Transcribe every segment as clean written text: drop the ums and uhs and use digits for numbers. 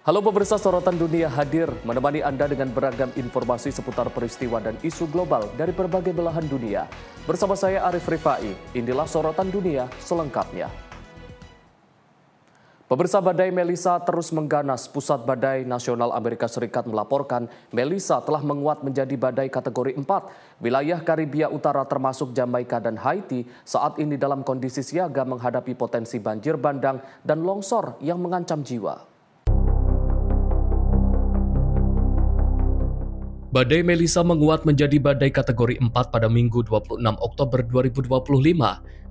Halo pemirsa, sorotan dunia hadir menemani Anda dengan beragam informasi seputar peristiwa dan isu global dari berbagai belahan dunia. Bersama saya Arif Rifai, inilah sorotan dunia selengkapnya. Pemirsa, badai Melissa terus mengganas. Pusat Badai Nasional Amerika Serikat melaporkan Melissa telah menguat menjadi badai kategori 4. Wilayah Karibia Utara termasuk Jamaika dan Haiti saat ini dalam kondisi siaga menghadapi potensi banjir bandang dan longsor yang mengancam jiwa. Badai Melissa menguat menjadi badai kategori 4 pada Minggu 26 Oktober 2025.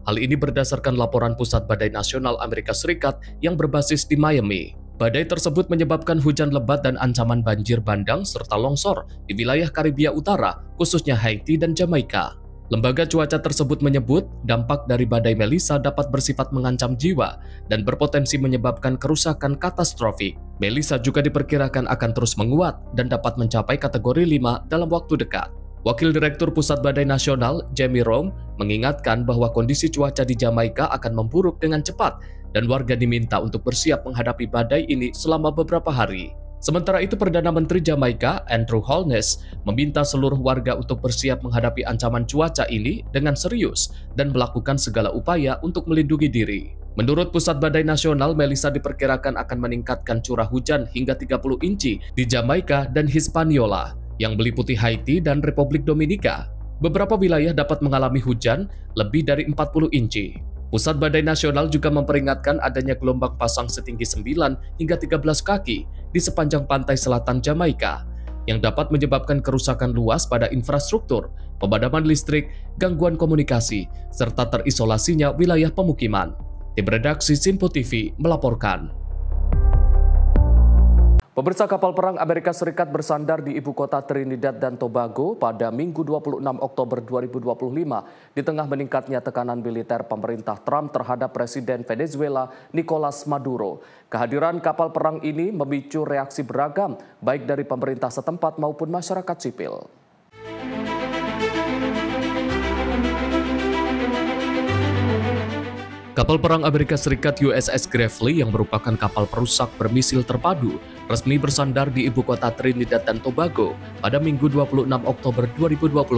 Hal ini berdasarkan laporan Pusat Badai Nasional Amerika Serikat yang berbasis di Miami. Badai tersebut menyebabkan hujan lebat dan ancaman banjir bandang serta longsor di wilayah Karibia Utara, khususnya Haiti dan Jamaika. Lembaga cuaca tersebut menyebut dampak dari badai Melissa dapat bersifat mengancam jiwa dan berpotensi menyebabkan kerusakan katastrofik. Melissa juga diperkirakan akan terus menguat dan dapat mencapai kategori 5 dalam waktu dekat. Wakil Direktur Pusat Badai Nasional, Jamie Rome, mengingatkan bahwa kondisi cuaca di Jamaika akan memburuk dengan cepat dan warga diminta untuk bersiap menghadapi badai ini selama beberapa hari. Sementara itu, Perdana Menteri Jamaika, Andrew Holness, meminta seluruh warga untuk bersiap menghadapi ancaman cuaca ini dengan serius dan melakukan segala upaya untuk melindungi diri. Menurut Pusat Badai Nasional, Melissa diperkirakan akan meningkatkan curah hujan hingga 30 inci di Jamaika dan Hispaniola yang meliputi Haiti dan Republik Dominika. Beberapa wilayah dapat mengalami hujan lebih dari 40 inci. Pusat Badai Nasional juga memperingatkan adanya gelombang pasang setinggi 9 hingga 13 kaki di sepanjang pantai selatan Jamaika yang dapat menyebabkan kerusakan luas pada infrastruktur, pemadaman listrik, gangguan komunikasi, serta terisolasinya wilayah pemukiman. Tim redaksi Simpo TV melaporkan. Pemirsa, kapal perang Amerika Serikat bersandar di ibu kota Trinidad dan Tobago pada Minggu 26 Oktober 2025 di tengah meningkatnya tekanan militer pemerintah Trump terhadap Presiden Venezuela Nicolas Maduro. Kehadiran kapal perang ini memicu reaksi beragam baik dari pemerintah setempat maupun masyarakat sipil. Kapal perang Amerika Serikat USS Gravely yang merupakan kapal perusak bermisil terpadu resmi bersandar di ibu kota Trinidad dan Tobago pada Minggu 26 Oktober 2025.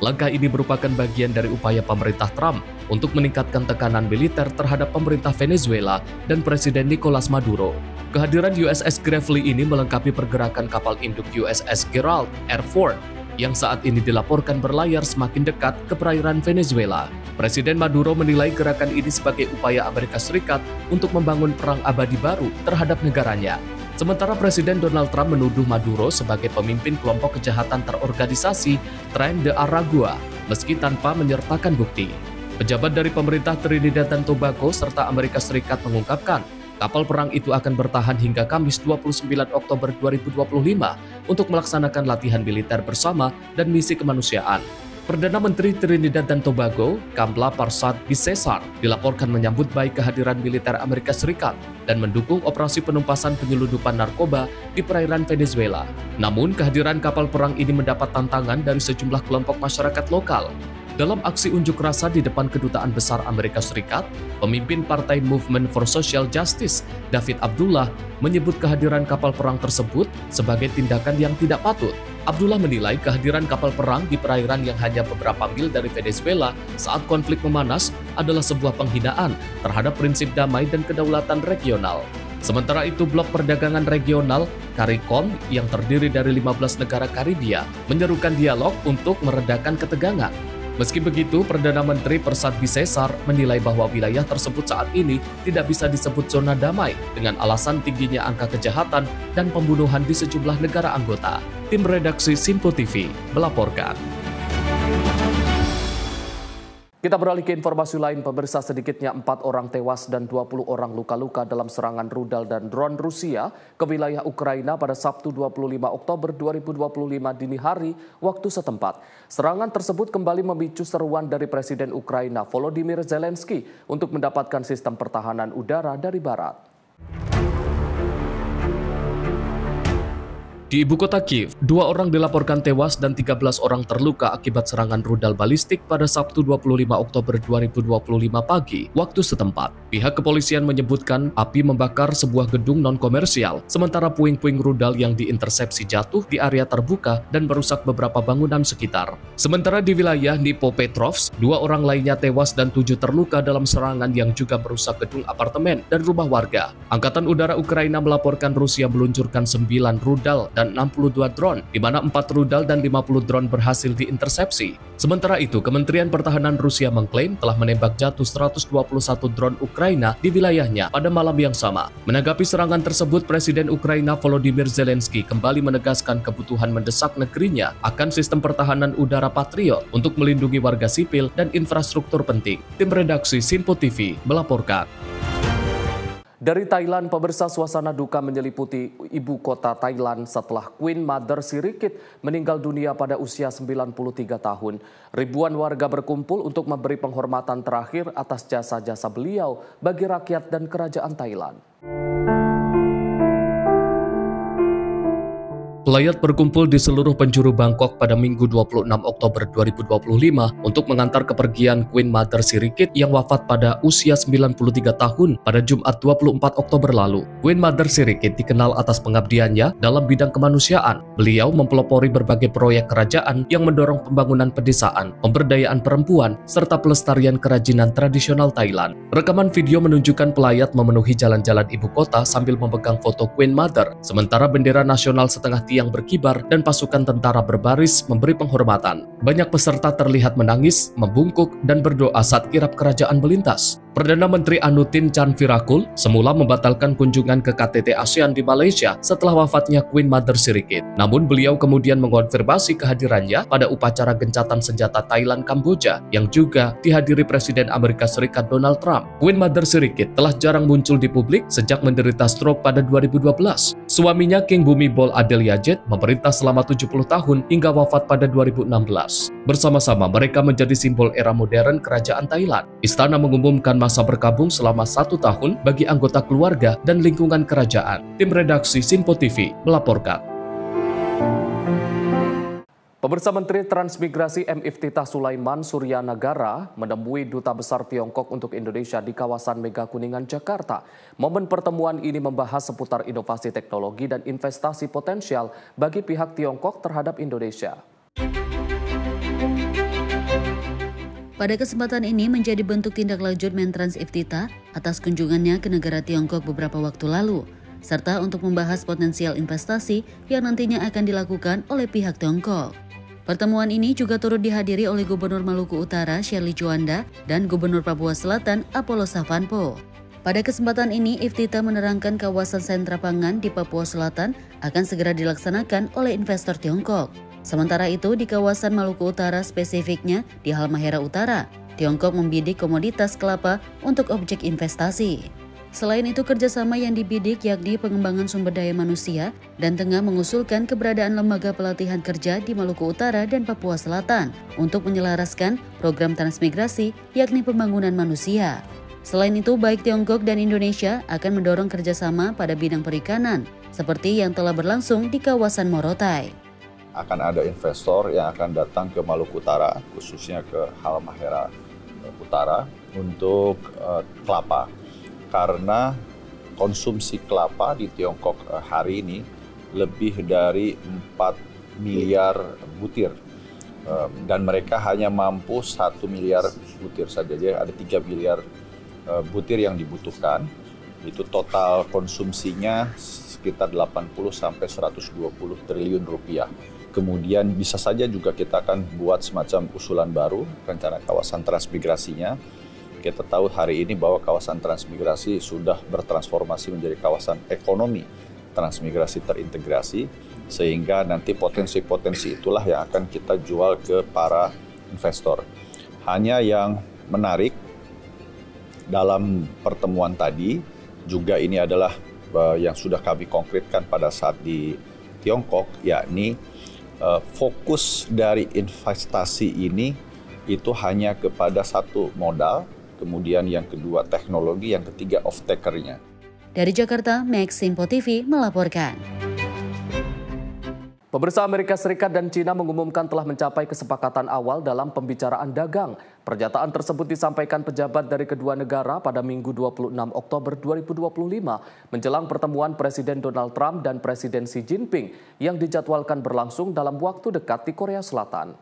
Langkah ini merupakan bagian dari upaya pemerintah Trump untuk meningkatkan tekanan militer terhadap pemerintah Venezuela dan Presiden Nicolas Maduro. Kehadiran USS Gravely ini melengkapi pergerakan kapal induk USS Gerald R. Ford yang saat ini dilaporkan berlayar semakin dekat ke perairan Venezuela. Presiden Maduro menilai gerakan ini sebagai upaya Amerika Serikat untuk membangun perang abadi baru terhadap negaranya. Sementara Presiden Donald Trump menuduh Maduro sebagai pemimpin kelompok kejahatan terorganisasi Tren de Aragua, meski tanpa menyertakan bukti. Pejabat dari pemerintah Trinidad dan Tobago serta Amerika Serikat mengungkapkan kapal perang itu akan bertahan hingga Kamis 29 Oktober 2025 untuk melaksanakan latihan militer bersama dan misi kemanusiaan. Perdana Menteri Trinidad dan Tobago, Kamla Persad Bisesar, dilaporkan menyambut baik kehadiran militer Amerika Serikat dan mendukung operasi penumpasan penyelundupan narkoba di perairan Venezuela. Namun, kehadiran kapal perang ini mendapat tantangan dari sejumlah kelompok masyarakat lokal. Dalam aksi unjuk rasa di depan Kedutaan Besar Amerika Serikat, pemimpin Partai Movement for Social Justice, David Abdullah, menyebut kehadiran kapal perang tersebut sebagai tindakan yang tidak patut. Abdullah menilai kehadiran kapal perang di perairan yang hanya beberapa mil dari Venezuela saat konflik memanas adalah sebuah penghinaan terhadap prinsip damai dan kedaulatan regional. Sementara itu, Blok Perdagangan Regional CARICOM yang terdiri dari 15 negara Karibia menyerukan dialog untuk meredakan ketegangan. Meski begitu, Perdana Menteri Persad Bisesar menilai bahwa wilayah tersebut saat ini tidak bisa disebut zona damai dengan alasan tingginya angka kejahatan dan pembunuhan di sejumlah negara anggota. Tim redaksi Simpo TV melaporkan. Kita beralih ke informasi lain, pemirsa. Sedikitnya 4 orang tewas dan 20 orang luka-luka dalam serangan rudal dan drone Rusia ke wilayah Ukraina pada Sabtu 25 Oktober 2025 dini hari waktu setempat. Serangan tersebut kembali memicu seruan dari Presiden Ukraina Volodymyr Zelensky untuk mendapatkan sistem pertahanan udara dari barat. Di ibu kota Kiev, 2 orang dilaporkan tewas dan 13 orang terluka akibat serangan rudal balistik pada Sabtu 25 Oktober 2025 pagi, waktu setempat. Pihak kepolisian menyebutkan api membakar sebuah gedung non-komersial, sementara puing-puing rudal yang diintersepsi jatuh di area terbuka dan merusak beberapa bangunan sekitar. Sementara di wilayah Dnipropetrovsk, 2 orang lainnya tewas dan 7 terluka dalam serangan yang juga merusak gedung apartemen dan rumah warga. Angkatan Udara Ukraina melaporkan Rusia meluncurkan 9 rudal dan 62 drone, di mana 4 rudal dan 50 drone berhasil diintersepsi. Sementara itu, Kementerian Pertahanan Rusia mengklaim telah menembak jatuh 121 drone Ukraina di wilayahnya pada malam yang sama. Menanggapi serangan tersebut, Presiden Ukraina Volodymyr Zelensky kembali menegaskan kebutuhan mendesak negerinya akan sistem pertahanan udara Patriot untuk melindungi warga sipil dan infrastruktur penting. Tim redaksi Simpo TV melaporkan. Dari Thailand, pemirsa, suasana duka menyeliputi ibu kota Thailand setelah Queen Mother Sirikit meninggal dunia pada usia 93 tahun. Ribuan warga berkumpul untuk memberi penghormatan terakhir atas jasa-jasa beliau bagi rakyat dan kerajaan Thailand. Pelayat berkumpul di seluruh penjuru Bangkok pada Minggu 26 Oktober 2025 untuk mengantar kepergian Queen Mother Sirikit yang wafat pada usia 93 tahun pada Jumat 24 Oktober lalu. Queen Mother Sirikit dikenal atas pengabdiannya dalam bidang kemanusiaan. Beliau mempelopori berbagai proyek kerajaan yang mendorong pembangunan pedesaan, pemberdayaan perempuan, serta pelestarian kerajinan tradisional Thailand. Rekaman video menunjukkan pelayat memenuhi jalan-jalan ibu kota sambil memegang foto Queen Mother, sementara bendera nasional setengah yang berkibar dan pasukan tentara berbaris memberi penghormatan. Banyak peserta terlihat menangis, membungkuk, dan berdoa saat kirap kerajaan melintas. Perdana Menteri Anutin Chanvirakul semula membatalkan kunjungan ke KTT ASEAN di Malaysia setelah wafatnya Queen Mother Sirikit. Namun beliau kemudian mengonfirmasi kehadirannya pada upacara gencatan senjata Thailand Kamboja yang juga dihadiri Presiden Amerika Serikat Donald Trump. Queen Mother Sirikit telah jarang muncul di publik sejak menderita stroke pada 2012. Suaminya King Bhumibol Adulyadej memerintah selama 70 tahun hingga wafat pada 2016. Bersama-sama mereka menjadi simbol era modern kerajaan Thailand. Istana mengumumkan masa berkabung selama 1 tahun bagi anggota keluarga dan lingkungan kerajaan. Tim redaksi Simpo TV melaporkan. Pemirsa, Menteri Transmigrasi M. Iftithah Sulaiman Suryanagara menemui Duta Besar Tiongkok untuk Indonesia di kawasan Mega Kuningan, Jakarta. Momen pertemuan ini membahas seputar inovasi teknologi dan investasi potensial bagi pihak Tiongkok terhadap Indonesia. Pada kesempatan ini menjadi bentuk tindak lanjut Mentrans Iftithah atas kunjungannya ke negara Tiongkok beberapa waktu lalu, serta untuk membahas potensial investasi yang nantinya akan dilakukan oleh pihak Tiongkok. Pertemuan ini juga turut dihadiri oleh Gubernur Maluku Utara Shirley Juanda dan Gubernur Papua Selatan Apollo Savanpo. Pada kesempatan ini, Iftithah menerangkan kawasan sentra pangan di Papua Selatan akan segera dilaksanakan oleh investor Tiongkok. Sementara itu, di kawasan Maluku Utara spesifiknya di Halmahera Utara, Tiongkok membidik komoditas kelapa untuk objek investasi. Selain itu, kerjasama yang dibidik yakni pengembangan sumber daya manusia dan tengah mengusulkan keberadaan lembaga pelatihan kerja di Maluku Utara dan Papua Selatan untuk menyelaraskan program transmigrasi yakni pembangunan manusia. Selain itu, baik Tiongkok dan Indonesia akan mendorong kerjasama pada bidang perikanan, seperti yang telah berlangsung di kawasan Morotai. Akan ada investor yang akan datang ke Maluku Utara, khususnya ke Halmahera Utara untuk kelapa. Karena konsumsi kelapa di Tiongkok hari ini lebih dari 4 miliar butir. Dan mereka hanya mampu 1 miliar butir saja. Jadi ada 3 miliar butir yang dibutuhkan. Itu total konsumsinya sekitar 80 sampai 120 triliun rupiah. Kemudian bisa saja juga kita akan buat semacam usulan baru, rencana kawasan transmigrasinya. Kita tahu hari ini bahwa kawasan transmigrasi sudah bertransformasi menjadi kawasan ekonomi transmigrasi terintegrasi, sehingga nanti potensi-potensi itulah yang akan kita jual ke para investor. Hanya yang menarik dalam pertemuan tadi, juga ini adalah yang sudah kami konkretkan pada saat di Tiongkok, yakni fokus dari investasi ini itu hanya kepada satu modal, kemudian yang kedua teknologi, yang ketiga off-taker-nya. Dari Jakarta, Max Simpo TV melaporkan. Pemirsa, Amerika Serikat dan China mengumumkan telah mencapai kesepakatan awal dalam pembicaraan dagang. Pernyataan tersebut disampaikan pejabat dari kedua negara pada Minggu 26 Oktober 2025 menjelang pertemuan Presiden Donald Trump dan Presiden Xi Jinping yang dijadwalkan berlangsung dalam waktu dekat di Korea Selatan.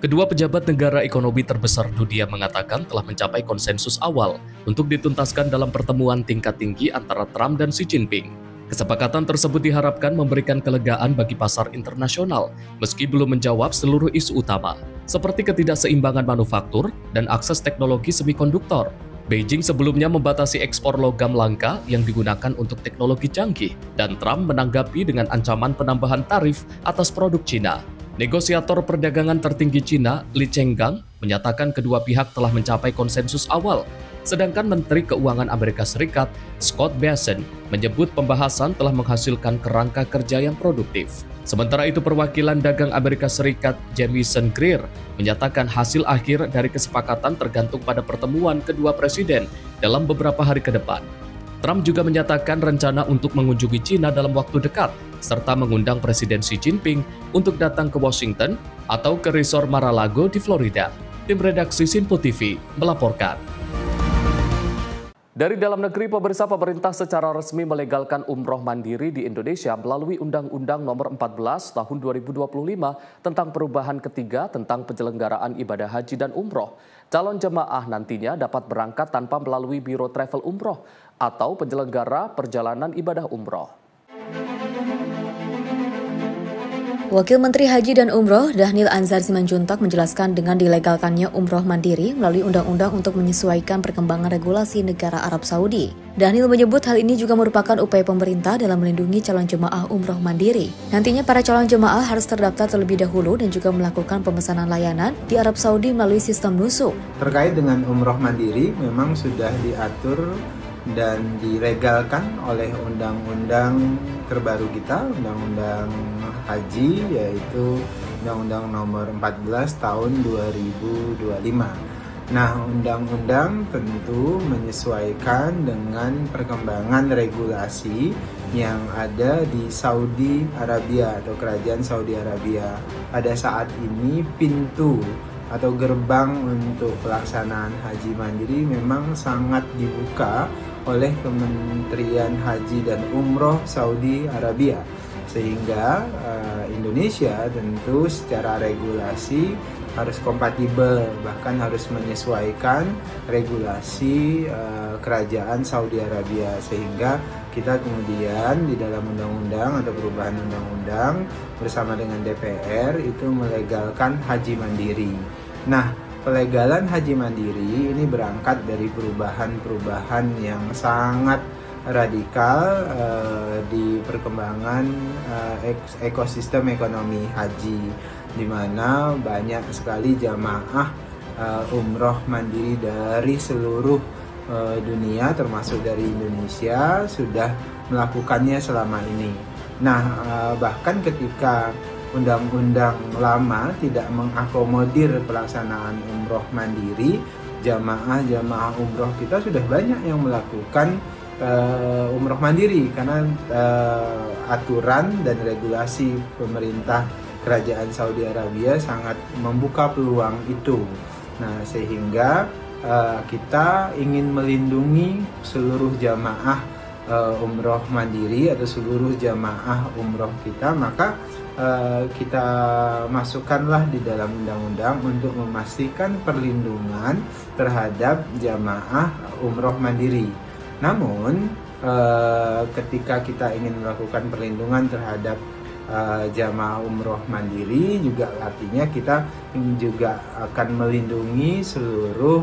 Kedua pejabat negara ekonomi terbesar dunia mengatakan telah mencapai konsensus awal untuk dituntaskan dalam pertemuan tingkat tinggi antara Trump dan Xi Jinping. Kesepakatan tersebut diharapkan memberikan kelegaan bagi pasar internasional, meski belum menjawab seluruh isu utama, seperti ketidakseimbangan manufaktur dan akses teknologi semikonduktor. Beijing sebelumnya membatasi ekspor logam langka yang digunakan untuk teknologi canggih, dan Trump menanggapi dengan ancaman penambahan tarif atas produk Cina. Negosiator perdagangan tertinggi Cina, Li Chenggang, menyatakan kedua pihak telah mencapai konsensus awal. Sedangkan Menteri Keuangan Amerika Serikat, Scott Bessent, menyebut pembahasan telah menghasilkan kerangka kerja yang produktif. Sementara itu, perwakilan dagang Amerika Serikat, Jamieson Greer, menyatakan hasil akhir dari kesepakatan tergantung pada pertemuan kedua presiden dalam beberapa hari ke depan. Trump juga menyatakan rencana untuk mengunjungi China dalam waktu dekat, serta mengundang Presiden Xi Jinping untuk datang ke Washington atau ke Resort Mar-a-Lago di Florida. Tim redaksi Sinpo TV melaporkan. Dari dalam negeri, pemerintah secara resmi melegalkan umroh mandiri di Indonesia melalui Undang-Undang Nomor 14 Tahun 2025 tentang perubahan ketiga tentang penyelenggaraan ibadah haji dan umroh. Calon jemaah nantinya dapat berangkat tanpa melalui biro travel umroh atau penyelenggara perjalanan ibadah umroh. Wakil Menteri Haji dan Umroh, Dhanil Anzar Simanjuntak, menjelaskan dengan dilegalkannya umroh mandiri melalui undang-undang untuk menyesuaikan perkembangan regulasi negara Arab Saudi. Dhanil menyebut hal ini juga merupakan upaya pemerintah dalam melindungi calon jemaah umroh mandiri. Nantinya para calon jemaah harus terdaftar terlebih dahulu dan juga melakukan pemesanan layanan di Arab Saudi melalui sistem nusuk. Terkait dengan umroh mandiri, memang sudah diatur dan dilegalkan oleh undang-undang terbaru kita, Undang-Undang Haji, yaitu Undang-Undang Nomor 14 Tahun 2025. Nah, undang-undang tentu menyesuaikan dengan perkembangan regulasi yang ada di Saudi Arabia atau Kerajaan Saudi Arabia. Pada saat ini pintu atau gerbang untuk pelaksanaan haji mandiri memang sangat dibuka oleh Kementerian Haji dan Umroh Saudi Arabia, sehingga Indonesia tentu secara regulasi harus kompatibel, bahkan harus menyesuaikan regulasi kerajaan Saudi Arabia, sehingga kita kemudian di dalam undang-undang atau perubahan undang-undang bersama dengan DPR itu melegalkan haji mandiri. Nah, pelegalan haji mandiri ini berangkat dari perubahan-perubahan yang sangat radikal di perkembangan ekosistem ekonomi haji, di mana banyak sekali jamaah umroh mandiri dari seluruh dunia termasuk dari Indonesia sudah melakukannya selama ini. Nah, bahkan ketika undang-undang lama tidak mengakomodir pelaksanaan umroh mandiri, jamaah umroh kita sudah banyak yang melakukan umroh mandiri karena aturan dan regulasi pemerintah Kerajaan Saudi Arabia sangat membuka peluang itu. Nah, sehingga kita ingin melindungi seluruh jamaah umroh mandiri atau seluruh jamaah umroh kita, maka kita masukkanlah di dalam undang-undang untuk memastikan perlindungan terhadap jamaah umroh mandiri. Namun ketika kita ingin melakukan perlindungan terhadap jamaah umroh mandiri, juga artinya kita juga akan melindungi seluruh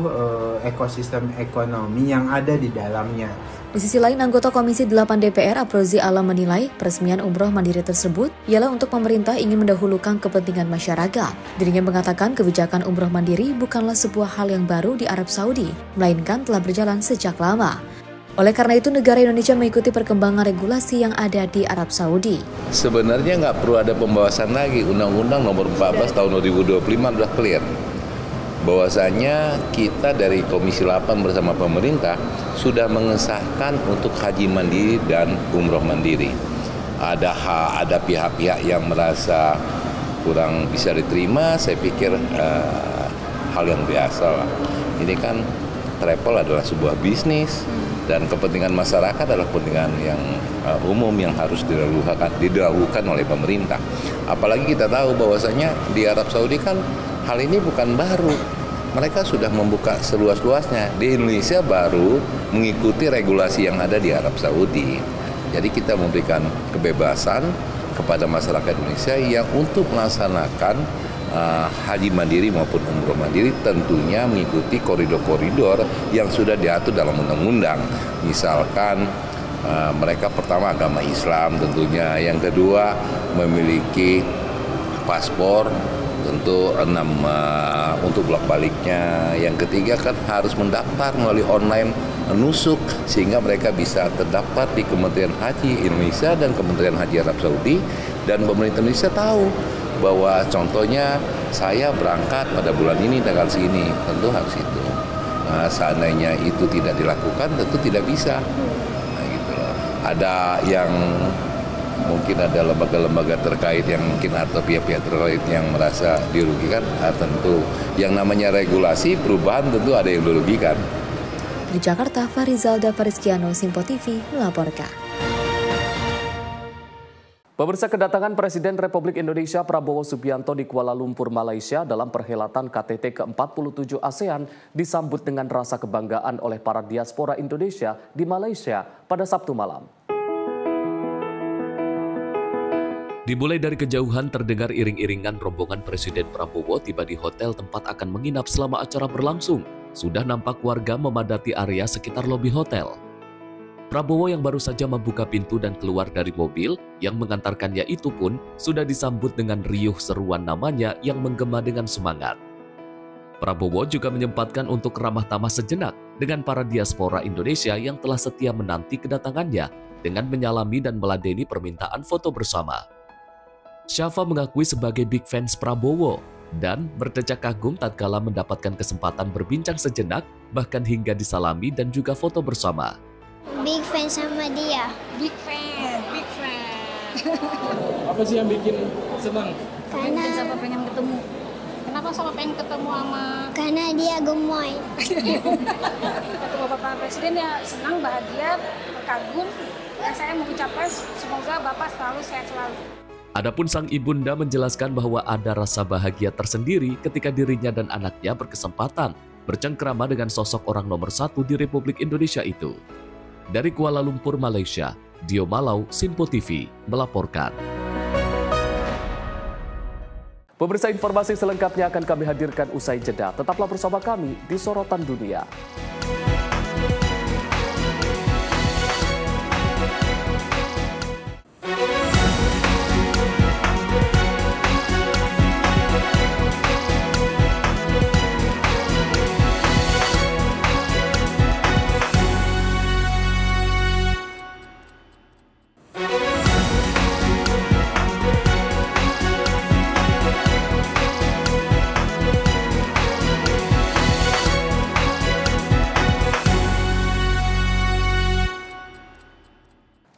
ekosistem ekonomi yang ada di dalamnya. Di sisi lain, anggota Komisi 8 DPR Aprozi Alam menilai peresmian umroh mandiri tersebut ialah untuk pemerintah ingin mendahulukan kepentingan masyarakat. Dirinya mengatakan kebijakan umroh mandiri bukanlah sebuah hal yang baru di Arab Saudi, melainkan telah berjalan sejak lama. Oleh karena itu, negara Indonesia mengikuti perkembangan regulasi yang ada di Arab Saudi. Sebenarnya nggak perlu ada pembahasan lagi. Undang-Undang Nomor 14 Tahun 2025 sudah clear. Bahwasanya kita dari Komisi 8 bersama pemerintah sudah mengesahkan untuk haji mandiri dan umroh mandiri. ada pihak-pihak yang merasa kurang bisa diterima, saya pikir hal yang biasa lah. Ini kan travel adalah sebuah bisnis dan kepentingan masyarakat adalah kepentingan yang umum yang harus didahulukan oleh pemerintah. Apalagi kita tahu bahwasanya di Arab Saudi kan hal ini bukan baru. Mereka sudah membuka seluas-luasnya. Di Indonesia baru mengikuti regulasi yang ada di Arab Saudi. Jadi kita memberikan kebebasan kepada masyarakat Indonesia yang untuk melaksanakan haji mandiri maupun umroh mandiri tentunya mengikuti koridor-koridor yang sudah diatur dalam undang-undang. Misalkan mereka pertama agama Islam tentunya, yang kedua memiliki paspor tentu untuk bolak-baliknya, yang ketiga kan harus mendaftar melalui online nusuk sehingga mereka bisa terdaftar di Kementerian Haji Indonesia dan Kementerian Haji Arab Saudi, dan pemerintah Indonesia tahu bahwa contohnya saya berangkat pada bulan ini tanggal segini, tentu harus itu. Nah, seandainya itu tidak dilakukan tentu tidak bisa. Nah, gitu loh. Ada yang mungkin ada lembaga-lembaga terkait yang mungkin atau pihak-pihak terkait yang merasa dirugikan, tentu yang namanya regulasi perubahan tentu ada yang dirugikan. Di Jakarta, Farizalda Fariskiano, Simpo TV melaporkan. Pemirsa, kedatangan Presiden Republik Indonesia Prabowo Subianto di Kuala Lumpur, Malaysia dalam perhelatan KTT ke-47 ASEAN disambut dengan rasa kebanggaan oleh para diaspora Indonesia di Malaysia pada Sabtu malam. Dimulai dari kejauhan terdengar iring-iringan rombongan Presiden Prabowo tiba di hotel tempat akan menginap selama acara berlangsung. Sudah nampak warga memadati area sekitar lobi hotel. Prabowo yang baru saja membuka pintu dan keluar dari mobil yang mengantarkannya itu pun sudah disambut dengan riuh seruan namanya yang menggema dengan semangat. Prabowo juga menyempatkan untuk ramah tamah sejenak dengan para diaspora Indonesia yang telah setia menanti kedatangannya dengan menyalami dan meladeni permintaan foto bersama. Syafa mengakui sebagai big fans Prabowo dan berdecak kagum tatkala mendapatkan kesempatan berbincang sejenak, bahkan hingga disalami dan juga foto bersama. Big fan sama dia. Big fan. Apa sih yang bikin senang? Karena Syafa pengen ketemu. Kenapa Syafa pengen ketemu sama? Karena dia gemoy. Ketemu Bapak Presiden ya senang, bahagia, kagum. Dan saya mengucapkan semoga Bapak selalu sehat selalu. Adapun sang ibunda menjelaskan bahwa ada rasa bahagia tersendiri ketika dirinya dan anaknya berkesempatan bercengkrama dengan sosok orang nomor 1 di Republik Indonesia itu. Dari Kuala Lumpur, Malaysia, Dio Malau, Simpo TV melaporkan. Pemirsa, informasi selengkapnya akan kami hadirkan usai jeda. Tetaplah bersama kami di Sorotan Dunia.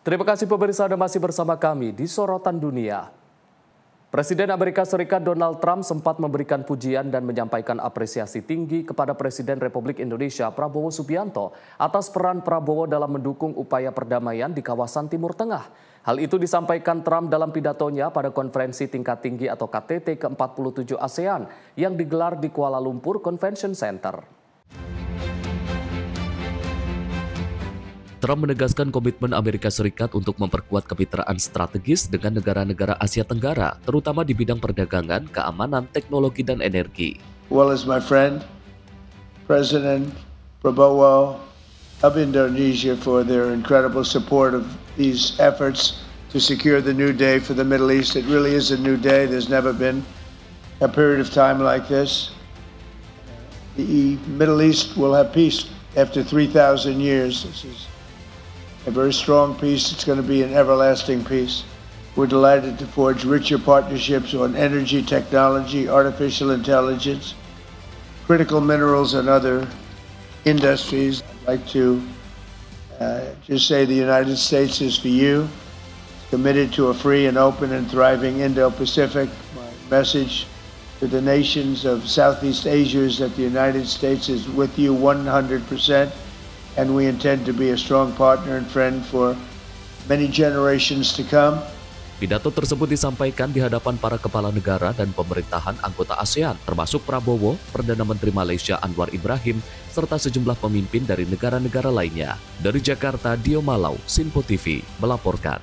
Terima kasih pemirsa Anda masih bersama kami di Sorotan Dunia. Presiden Amerika Serikat Donald Trump sempat memberikan pujian dan menyampaikan apresiasi tinggi kepada Presiden Republik Indonesia Prabowo Subianto atas peran Prabowo dalam mendukung upaya perdamaian di kawasan Timur Tengah. Hal itu disampaikan Trump dalam pidatonya pada konferensi tingkat tinggi atau KTT ke-47 ASEAN yang digelar di Kuala Lumpur Convention Center. Trump menegaskan komitmen Amerika Serikat untuk memperkuat kemitraan strategis dengan negara-negara Asia Tenggara, terutama di bidang perdagangan, keamanan, teknologi, dan energi. Well as my friend, President Prabowo of Indonesia for their incredible support of these efforts to secure the new day for the Middle East. It really is a new day. There's never been a period of time like this. The Middle East will have peace after 3,000 years. This is a very strong peace. It's going to be an everlasting peace. We're delighted to forge richer partnerships on energy technology, artificial intelligence, critical minerals, and other industries. I'd like to just say the United States is for you. It's committed to a free and open and thriving Indo-Pacific. My message to the nations of Southeast Asia is that the United States is with you 100%, and we intend to be a strong partner and friend for many generations to come. Pidato tersebut disampaikan di hadapan para kepala negara dan pemerintahan anggota ASEAN, termasuk Prabowo, Perdana Menteri Malaysia Anwar Ibrahim, serta sejumlah pemimpin dari negara-negara lainnya. Dari Jakarta, Dio Malau, Sinpo TV, melaporkan.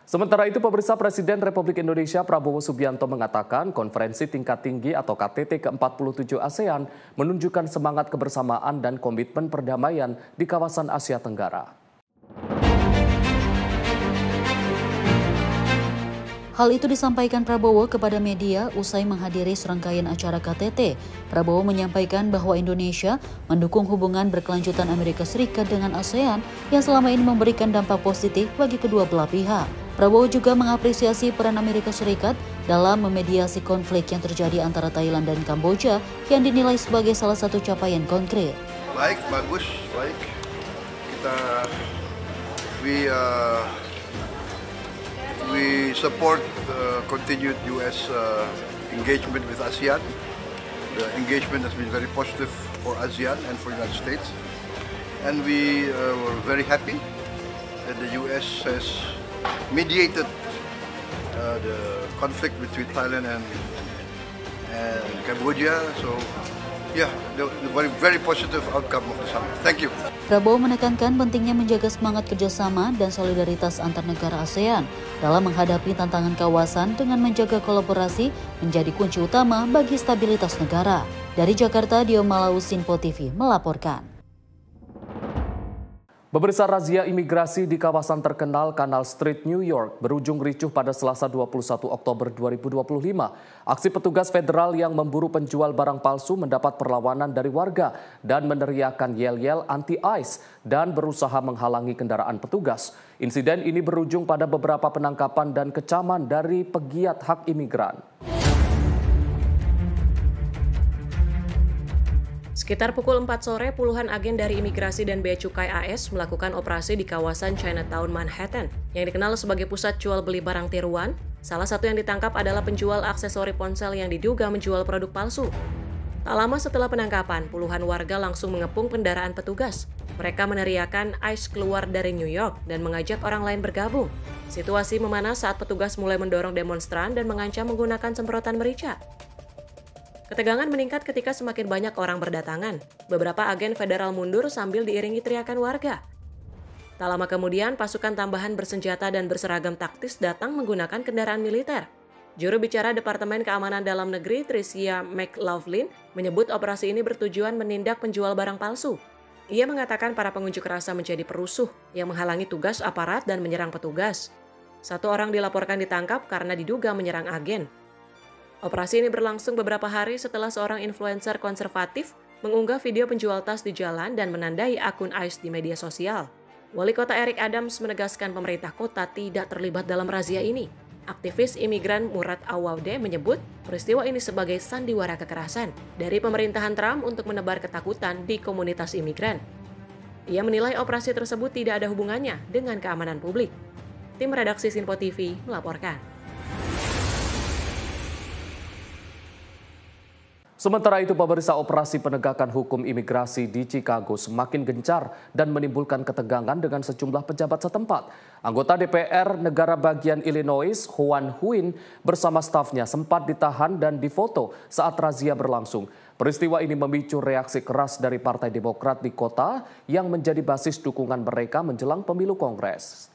Sementara itu, pemirsa, Presiden Republik Indonesia Prabowo Subianto mengatakan konferensi tingkat tinggi atau KTT ke-47 ASEAN menunjukkan semangat kebersamaan dan komitmen perdamaian di kawasan Asia Tenggara. Hal itu disampaikan Prabowo kepada media usai menghadiri serangkaian acara KTT. Prabowo menyampaikan bahwa Indonesia mendukung hubungan berkelanjutan Amerika Serikat dengan ASEAN yang selama ini memberikan dampak positif bagi kedua belah pihak. Prabowo juga mengapresiasi peran Amerika Serikat dalam memediasi konflik yang terjadi antara Thailand dan Kamboja yang dinilai sebagai salah satu capaian konkret. Baik, bagus, baik. We support the continued U.S. engagement with ASEAN. The engagement has been very positive for ASEAN and for the United States. And we were very happy that the U.S. has mediated the conflict between Thailand and Cambodia. So, yeah, the very positive outcome of the summit. Thank you. Prabowo menekankan pentingnya menjaga semangat kerjasama dan solidaritas antar negara ASEAN dalam menghadapi tantangan kawasan dengan menjaga kolaborasi menjadi kunci utama bagi stabilitas negara. Dari Jakarta, Dio Malau, Sinpo TV melaporkan. Pemirsa, razia imigrasi di kawasan terkenal Canal Street, New York berujung ricuh pada Selasa 21 Oktober 2025. Aksi petugas federal yang memburu penjual barang palsu mendapat perlawanan dari warga dan meneriakkan yel-yel anti-ICE dan berusaha menghalangi kendaraan petugas. Insiden ini berujung pada beberapa penangkapan dan kecaman dari pegiat hak imigran. Sekitar pukul 4 sore, puluhan agen dari imigrasi dan Bea Cukai AS melakukan operasi di kawasan Chinatown, Manhattan, yang dikenal sebagai pusat jual beli barang tiruan. Salah satu yang ditangkap adalah penjual aksesori ponsel yang diduga menjual produk palsu. Tak lama setelah penangkapan, puluhan warga langsung mengepung kendaraan petugas. Mereka meneriakan ICE keluar dari New York dan mengajak orang lain bergabung. Situasi memanas saat petugas mulai mendorong demonstran dan mengancam menggunakan semprotan merica. Ketegangan meningkat ketika semakin banyak orang berdatangan. Beberapa agen federal mundur sambil diiringi teriakan warga. Tak lama kemudian, pasukan tambahan bersenjata dan berseragam taktis datang menggunakan kendaraan militer. Juru bicara Departemen Keamanan Dalam Negeri, Tricia McLaughlin, menyebut operasi ini bertujuan menindak penjual barang palsu. Ia mengatakan para pengunjuk rasa menjadi perusuh yang menghalangi tugas aparat dan menyerang petugas. 1 orang dilaporkan ditangkap karena diduga menyerang agen. Operasi ini berlangsung beberapa hari setelah seorang influencer konservatif mengunggah video penjual tas di jalan dan menandai akun ICE di media sosial. Wali Kota Eric Adams menegaskan pemerintah kota tidak terlibat dalam razia ini. Aktivis imigran Murad Awaude menyebut peristiwa ini sebagai sandiwara kekerasan dari pemerintahan Trump untuk menebar ketakutan di komunitas imigran. Ia menilai operasi tersebut tidak ada hubungannya dengan keamanan publik. Tim redaksi Sinpo TV melaporkan. Sementara itu, pemirsa, operasi penegakan hukum imigrasi di Chicago semakin gencar dan menimbulkan ketegangan dengan sejumlah pejabat setempat. Anggota DPR negara bagian Illinois, Juan Huyn, bersama stafnya sempat ditahan dan difoto saat razia berlangsung. Peristiwa ini memicu reaksi keras dari Partai Demokrat di kota yang menjadi basis dukungan mereka menjelang pemilu Kongres.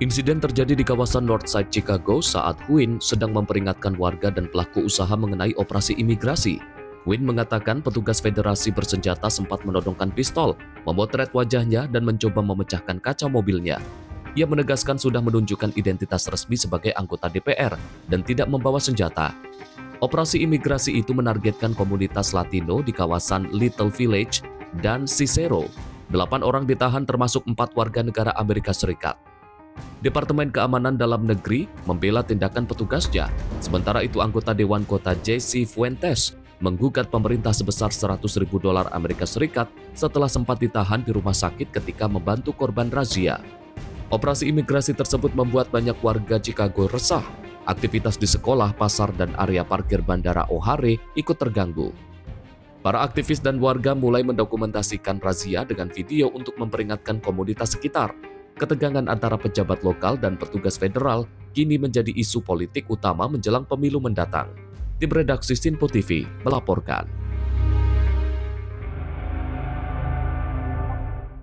Insiden terjadi di kawasan Northside Chicago saat Huyn sedang memperingatkan warga dan pelaku usaha mengenai operasi imigrasi. Huyn mengatakan petugas federasi bersenjata sempat menodongkan pistol, memotret wajahnya dan mencoba memecahkan kaca mobilnya. Ia menegaskan sudah menunjukkan identitas resmi sebagai anggota DPR dan tidak membawa senjata. Operasi imigrasi itu menargetkan komunitas Latino di kawasan Little Village dan Cicero. 8 orang ditahan termasuk 4 warga negara Amerika Serikat. Departemen Keamanan Dalam Negeri membela tindakan petugasnya. Sementara itu, anggota Dewan Kota Jesse Fuentes menggugat pemerintah sebesar $100.000 Amerika Serikat setelah sempat ditahan di rumah sakit ketika membantu korban razia. Operasi imigrasi tersebut membuat banyak warga Chicago resah. Aktivitas di sekolah, pasar, dan area parkir Bandara O'Hare ikut terganggu. Para aktivis dan warga mulai mendokumentasikan razia dengan video untuk memperingatkan komunitas sekitar. Ketegangan antara pejabat lokal dan petugas federal kini menjadi isu politik utama menjelang pemilu mendatang. Tim redaksi Sinpo TV melaporkan.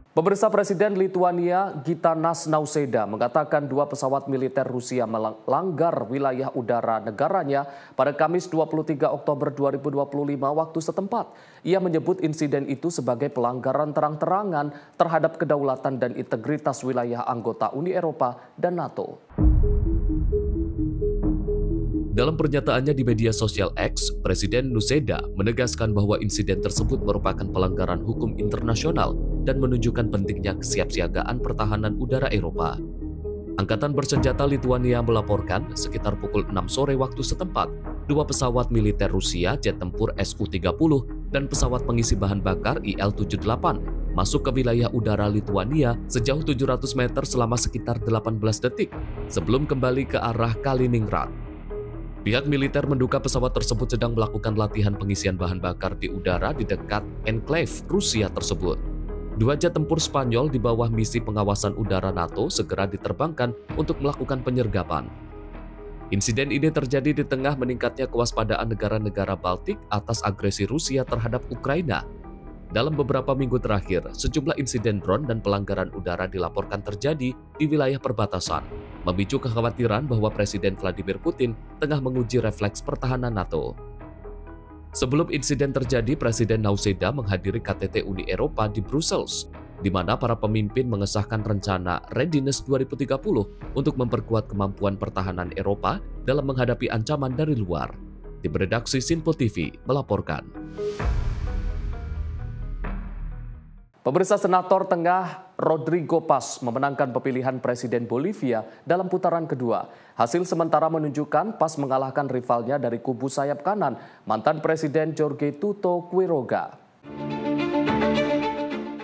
Pemirsa, Presiden Lituania Gitanas Nausėda mengatakan 2 pesawat militer Rusia melanggar wilayah udara negaranya pada Kamis 23 Oktober 2025 waktu setempat. Ia menyebut insiden itu sebagai pelanggaran terang-terangan terhadap kedaulatan dan integritas wilayah anggota Uni Eropa dan NATO. Dalam pernyataannya di media sosial X, Presiden Nausėda menegaskan bahwa insiden tersebut merupakan pelanggaran hukum internasional dan menunjukkan pentingnya kesiapsiagaan pertahanan udara Eropa. Angkatan bersenjata Lituania melaporkan sekitar pukul 6 sore waktu setempat, 2 pesawat militer Rusia, jet tempur Su-30, dan pesawat pengisi bahan bakar Il-78 masuk ke wilayah udara Lituania sejauh 700 meter selama sekitar 18 detik sebelum kembali ke arah Kaliningrad. Pihak militer menduga pesawat tersebut sedang melakukan latihan pengisian bahan bakar di udara di dekat enklave Rusia tersebut. 2 jet tempur Spanyol di bawah misi pengawasan udara NATO segera diterbangkan untuk melakukan penyergapan. Insiden ini terjadi di tengah meningkatnya kewaspadaan negara-negara Baltik atas agresi Rusia terhadap Ukraina. Dalam beberapa minggu terakhir, sejumlah insiden drone dan pelanggaran udara dilaporkan terjadi di wilayah perbatasan, memicu kekhawatiran bahwa Presiden Vladimir Putin tengah menguji refleks pertahanan NATO. Sebelum insiden terjadi, Presiden Nausėda menghadiri KTT Uni Eropa di Brussels, di mana para pemimpin mengesahkan rencana Readiness 2030 untuk memperkuat kemampuan pertahanan Eropa dalam menghadapi ancaman dari luar. Tim redaksi Sinpo TV melaporkan. Pemirsa, Senator Tengah Rodrigo Paz memenangkan pemilihan Presiden Bolivia dalam putaran kedua. Hasil sementara menunjukkan Paz mengalahkan rivalnya dari kubu sayap kanan, mantan Presiden Jorge Tuto Quiroga.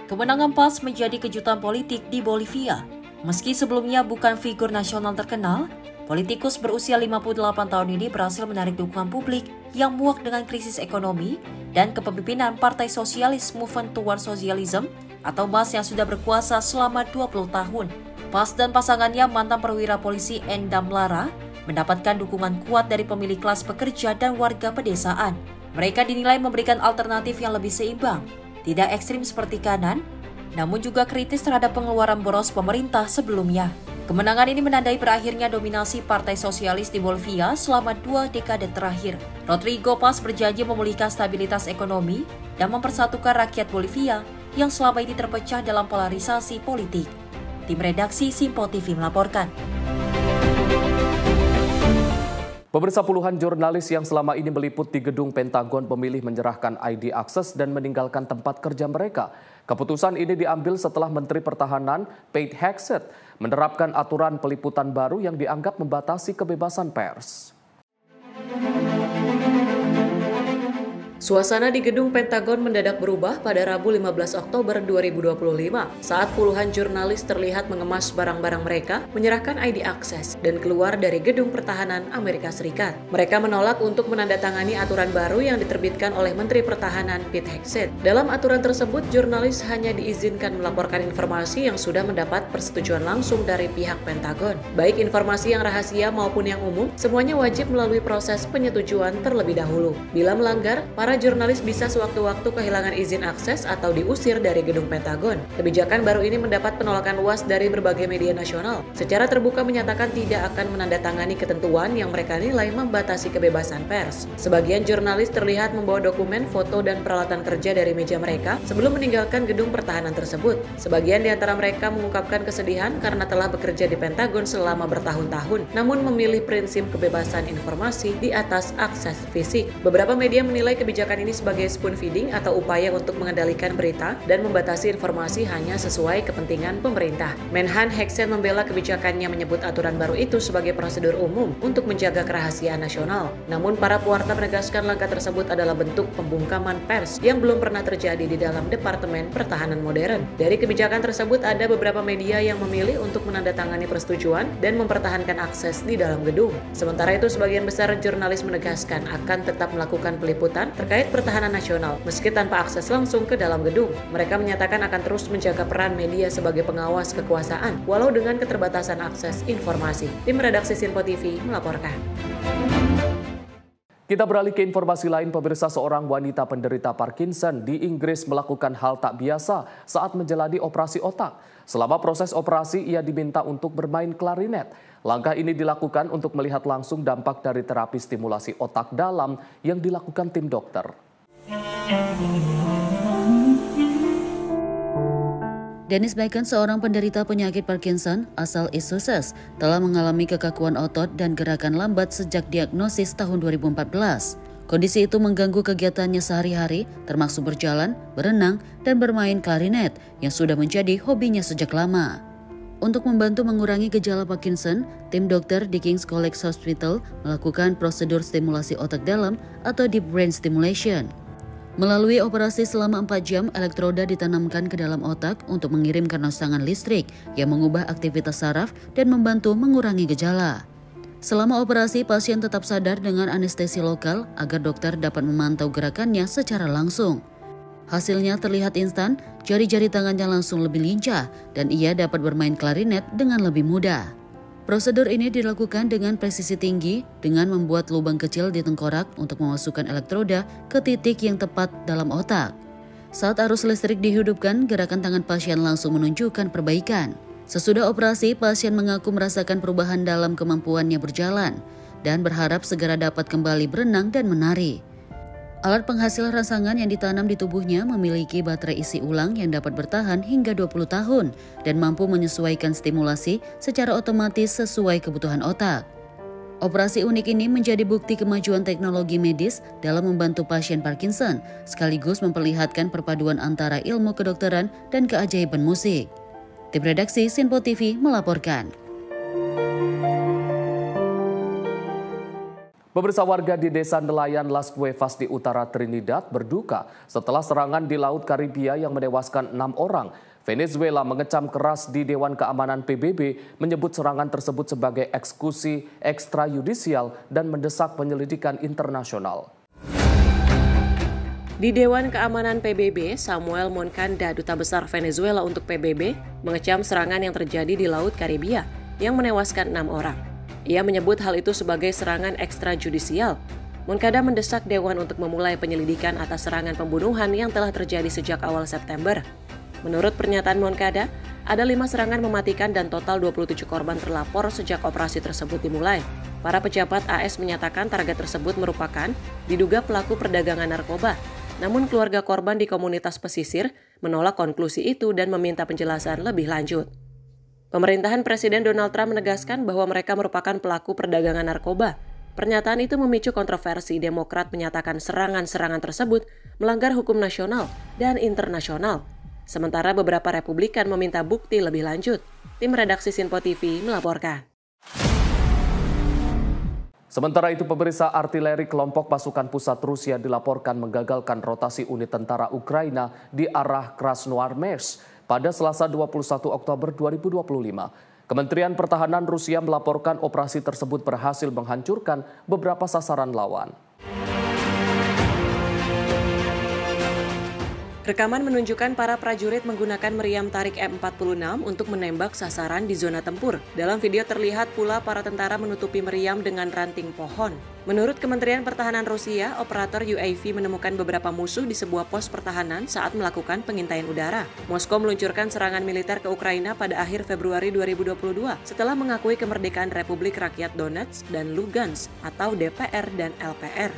Kemenangan Paz menjadi kejutan politik di Bolivia. Meski sebelumnya bukan figur nasional terkenal, politikus berusia 58 tahun ini berhasil menarik dukungan publik yang muak dengan krisis ekonomi dan kepemimpinan Partai Sosialis Movement Toward Socialism atau MAS yang sudah berkuasa selama 20 tahun. Paz dan pasangannya mantan perwira polisi Endam Lara mendapatkan dukungan kuat dari pemilih kelas pekerja dan warga pedesaan. Mereka dinilai memberikan alternatif yang lebih seimbang, tidak ekstrim seperti kanan, namun juga kritis terhadap pengeluaran boros pemerintah sebelumnya. Kemenangan ini menandai berakhirnya dominasi Partai Sosialis di Bolivia selama 2 dekade terakhir. Rodrigo Paz berjanji memulihkan stabilitas ekonomi dan mempersatukan rakyat Bolivia yang selama ini terpecah dalam polarisasi politik. Tim redaksi Sinpo TV melaporkan. Pemirsa, puluhan jurnalis yang selama ini meliput di gedung Pentagon memilih menyerahkan ID akses dan meninggalkan tempat kerja mereka. Keputusan ini diambil setelah Menteri Pertahanan Pete Hegseth menerapkan aturan peliputan baru yang dianggap membatasi kebebasan pers. Suasana di gedung Pentagon mendadak berubah pada Rabu 15 Oktober 2025 saat puluhan jurnalis terlihat mengemas barang-barang mereka, menyerahkan ID akses, dan keluar dari gedung pertahanan Amerika Serikat. Mereka menolak untuk menandatangani aturan baru yang diterbitkan oleh Menteri Pertahanan Pete Hegseth. Dalam aturan tersebut, jurnalis hanya diizinkan melaporkan informasi yang sudah mendapat persetujuan langsung dari pihak Pentagon. Baik informasi yang rahasia maupun yang umum, semuanya wajib melalui proses penyetujuan terlebih dahulu. Bila melanggar, para jurnalis bisa sewaktu-waktu kehilangan izin akses atau diusir dari gedung Pentagon. Kebijakan baru ini mendapat penolakan luas dari berbagai media nasional. Secara terbuka menyatakan tidak akan menandatangani ketentuan yang mereka nilai membatasi kebebasan pers. Sebagian jurnalis terlihat membawa dokumen, foto, dan peralatan kerja dari meja mereka sebelum meninggalkan gedung pertahanan tersebut. Sebagian di antara mereka mengungkapkan kesedihan karena telah bekerja di Pentagon selama bertahun-tahun, namun memilih prinsip kebebasan informasi di atas akses fisik. Beberapa media menilai kebijakan kebijakan ini sebagai spoon feeding atau upaya untuk mengendalikan berita dan membatasi informasi hanya sesuai kepentingan pemerintah. Menhan Heksen membela kebijakannya menyebut aturan baru itu sebagai prosedur umum untuk menjaga kerahasiaan nasional. Namun para pewarta menegaskan langkah tersebut adalah bentuk pembungkaman pers yang belum pernah terjadi di dalam Departemen Pertahanan modern. Dari kebijakan tersebut ada beberapa media yang memilih untuk menandatangani persetujuan dan mempertahankan akses di dalam gedung. Sementara itu sebagian besar jurnalis menegaskan akan tetap melakukan peliputan terkait pertahanan nasional meski tanpa akses langsung ke dalam gedung. Mereka menyatakan akan terus menjaga peran media sebagai pengawas kekuasaan walau dengan keterbatasan akses informasi. Tim redaksi Sinpo TV melaporkan. Kita beralih ke informasi lain, pemirsa. Seorang wanita penderita Parkinson di Inggris melakukan hal tak biasa saat menjalani operasi otak. Selama proses operasi, ia diminta untuk bermain klarinet. Langkah ini dilakukan untuk melihat langsung dampak dari terapi stimulasi otak dalam yang dilakukan tim dokter. Dennis Bacon, seorang penderita penyakit Parkinson asal East Sussex, telah mengalami kekakuan otot dan gerakan lambat sejak diagnosis tahun 2014. Kondisi itu mengganggu kegiatannya sehari-hari, termasuk berjalan, berenang, dan bermain klarinet yang sudah menjadi hobinya sejak lama. Untuk membantu mengurangi gejala Parkinson, tim dokter di King's College Hospital melakukan prosedur stimulasi otak dalam atau deep brain stimulation. Melalui operasi selama 4 jam, elektroda ditanamkan ke dalam otak untuk mengirimkan rangsangan listrik yang mengubah aktivitas saraf dan membantu mengurangi gejala. Selama operasi, pasien tetap sadar dengan anestesi lokal agar dokter dapat memantau gerakannya secara langsung. Hasilnya terlihat instan, jari-jari tangannya langsung lebih lincah dan ia dapat bermain klarinet dengan lebih mudah. Prosedur ini dilakukan dengan presisi tinggi dengan membuat lubang kecil di tengkorak untuk memasukkan elektroda ke titik yang tepat dalam otak. Saat arus listrik dihidupkan, gerakan tangan pasien langsung menunjukkan perbaikan. Sesudah operasi, pasien mengaku merasakan perubahan dalam kemampuannya berjalan dan berharap segera dapat kembali berenang dan menari. Alat penghasil rangsangan yang ditanam di tubuhnya memiliki baterai isi ulang yang dapat bertahan hingga 20 tahun dan mampu menyesuaikan stimulasi secara otomatis sesuai kebutuhan otak. Operasi unik ini menjadi bukti kemajuan teknologi medis dalam membantu pasien Parkinson, sekaligus memperlihatkan perpaduan antara ilmu kedokteran dan keajaiban musik. Tim redaksi Sinpo TV melaporkan. Pemirsa, warga di desa nelayan Las Cuevas di utara Trinidad berduka setelah serangan di Laut Karibia yang menewaskan 6 orang. Venezuela mengecam keras di Dewan Keamanan PBB, menyebut serangan tersebut sebagai eksekusi ekstrayudisial dan mendesak penyelidikan internasional. Di Dewan Keamanan PBB, Samuel Moncada, Duta Besar Venezuela untuk PBB, mengecam serangan yang terjadi di Laut Karibia yang menewaskan 6 orang. Ia menyebut hal itu sebagai serangan ekstrajudisial. Moncada mendesak Dewan untuk memulai penyelidikan atas serangan pembunuhan yang telah terjadi sejak awal September. Menurut pernyataan Moncada, ada 5 serangan mematikan dan total 27 korban terlapor sejak operasi tersebut dimulai. Para pejabat AS menyatakan target tersebut merupakan diduga pelaku perdagangan narkoba. Namun keluarga korban di komunitas pesisir menolak konklusi itu dan meminta penjelasan lebih lanjut. Pemerintahan Presiden Donald Trump menegaskan bahwa mereka merupakan pelaku perdagangan narkoba. Pernyataan itu memicu kontroversi. Demokrat menyatakan serangan-serangan tersebut melanggar hukum nasional dan internasional. Sementara beberapa Republikan meminta bukti lebih lanjut. Tim redaksi Sinpo TV melaporkan. Sementara itu, pemirsa, artileri kelompok pasukan pusat Rusia dilaporkan menggagalkan rotasi unit tentara Ukraina di arah Krasnoarmeysk pada Selasa 21 Oktober 2025. Kementerian Pertahanan Rusia melaporkan operasi tersebut berhasil menghancurkan beberapa sasaran lawan. Rekaman menunjukkan para prajurit menggunakan meriam tarik M46 untuk menembak sasaran di zona tempur. Dalam video terlihat pula para tentara menutupi meriam dengan ranting pohon. Menurut Kementerian Pertahanan Rusia, operator UAV menemukan beberapa musuh di sebuah pos pertahanan saat melakukan pengintaian udara. Moskow meluncurkan serangan militer ke Ukraina pada akhir Februari 2022 setelah mengakui kemerdekaan Republik Rakyat Donetsk dan Lugansk atau DPR dan LPR.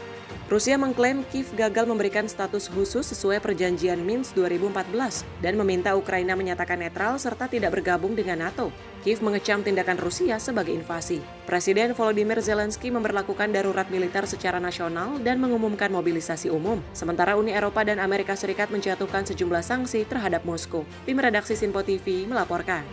Rusia mengklaim Kiev gagal memberikan status khusus sesuai perjanjian Minsk 2014 dan meminta Ukraina menyatakan netral serta tidak bergabung dengan NATO. Kiev mengecam tindakan Rusia sebagai invasi. Presiden Volodymyr Zelensky memberlakukan darurat militer secara nasional dan mengumumkan mobilisasi umum. Sementara Uni Eropa dan Amerika Serikat menjatuhkan sejumlah sanksi terhadap Moskow. Tim redaksi Sinpo TV melaporkan.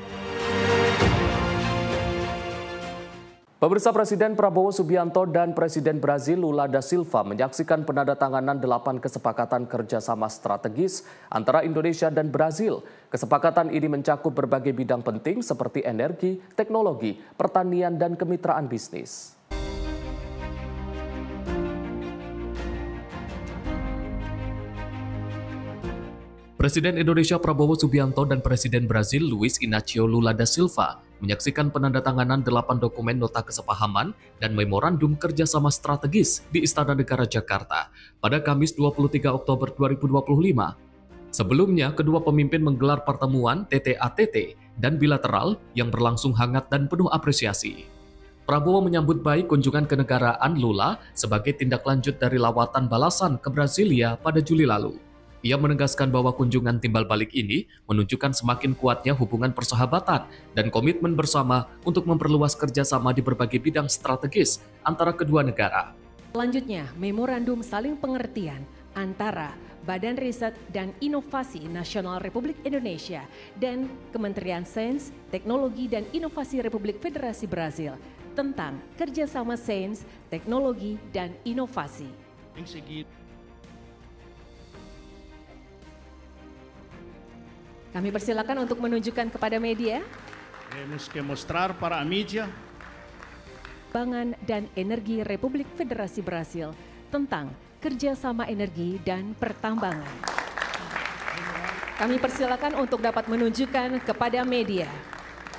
Pemirsa, Presiden Prabowo Subianto dan Presiden Brazil Lula da Silva menyaksikan penandatanganan 8 kesepakatan kerjasama strategis antara Indonesia dan Brazil. Kesepakatan ini mencakup berbagai bidang penting seperti energi, teknologi, pertanian, dan kemitraan bisnis. Presiden Indonesia Prabowo Subianto dan Presiden Brazil Luiz Inácio Lula da Silva menyaksikan penandatanganan 8 dokumen nota kesepahaman dan memorandum kerjasama strategis di Istana Negara Jakarta pada Kamis 23 Oktober 2025. Sebelumnya, kedua pemimpin menggelar pertemuan TT-ATT dan bilateral yang berlangsung hangat dan penuh apresiasi. Prabowo menyambut baik kunjungan kenegaraan Lula sebagai tindak lanjut dari lawatan balasan ke Brasilia pada Juli lalu. Ia menegaskan bahwa kunjungan timbal balik ini menunjukkan semakin kuatnya hubungan persahabatan dan komitmen bersama untuk memperluas kerjasama di berbagai bidang strategis antara kedua negara. Selanjutnya, memorandum saling pengertian antara Badan Riset dan Inovasi Nasional Republik Indonesia dan Kementerian Sains, Teknologi dan Inovasi Republik Federasi Brazil tentang kerjasama sains, teknologi, dan inovasi. Kami persilakan untuk menunjukkan kepada media. Temos que mostrar para a mídia. Pangan dan Energi Republik Federasi Brazil tentang kerjasama energi dan pertambangan. Kami persilakan untuk dapat menunjukkan kepada media.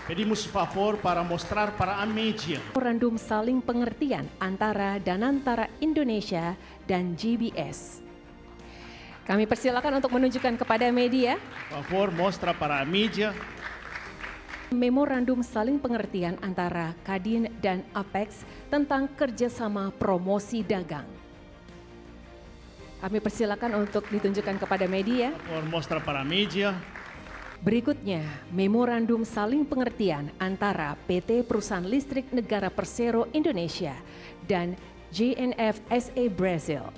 Pedimos favor para mostrar para a mídia. Memorandum saling pengertian antara Danantara Indonesia dan GBS. Kami persilakan untuk menunjukkan kepada media. Favor, mostra para a mídia. Memorandum saling pengertian antara Kadin dan Apex tentang kerjasama promosi dagang. Kami persilakan untuk ditunjukkan kepada media. Favor, mostra para a mídia. Berikutnya, memorandum saling pengertian antara PT Perusahaan Listrik Negara Persero Indonesia dan JNF SA Brazil.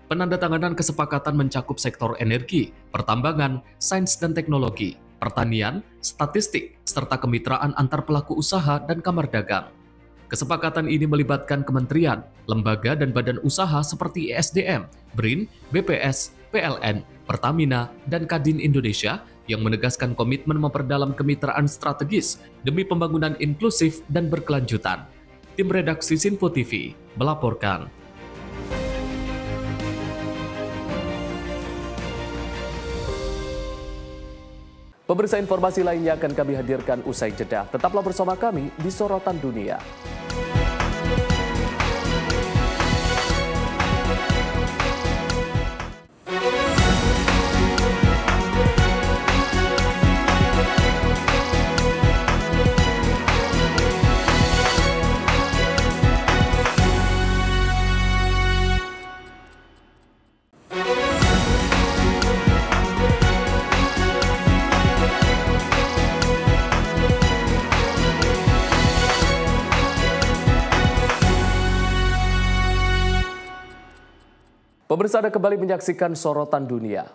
Penandatanganan kesepakatan mencakup sektor energi, pertambangan, sains dan teknologi, pertanian, statistik, serta kemitraan antar pelaku usaha dan kamar dagang. Kesepakatan ini melibatkan kementerian, lembaga dan badan usaha seperti ESDM, BRIN, BPS, PLN, Pertamina, dan Kadin Indonesia yang menegaskan komitmen memperdalam kemitraan strategis demi pembangunan inklusif dan berkelanjutan. Tim redaksi Sinpo TV melaporkan. Pemirsa, informasi lainnya akan kami hadirkan usai jeda. Tetaplah bersama kami di Sorotan Dunia. Pemirsa, Anda kembali menyaksikan Sorotan Dunia.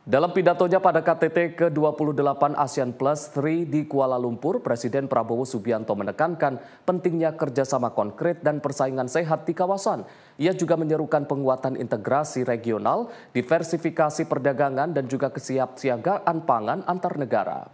Dalam pidatonya pada KTT ke-28 ASEAN Plus 3 di Kuala Lumpur, Presiden Prabowo Subianto menekankan pentingnya kerjasama konkret dan persaingan sehat di kawasan. Ia juga menyerukan penguatan integrasi regional, diversifikasi perdagangan, dan juga kesiapsiagaan pangan antar negara.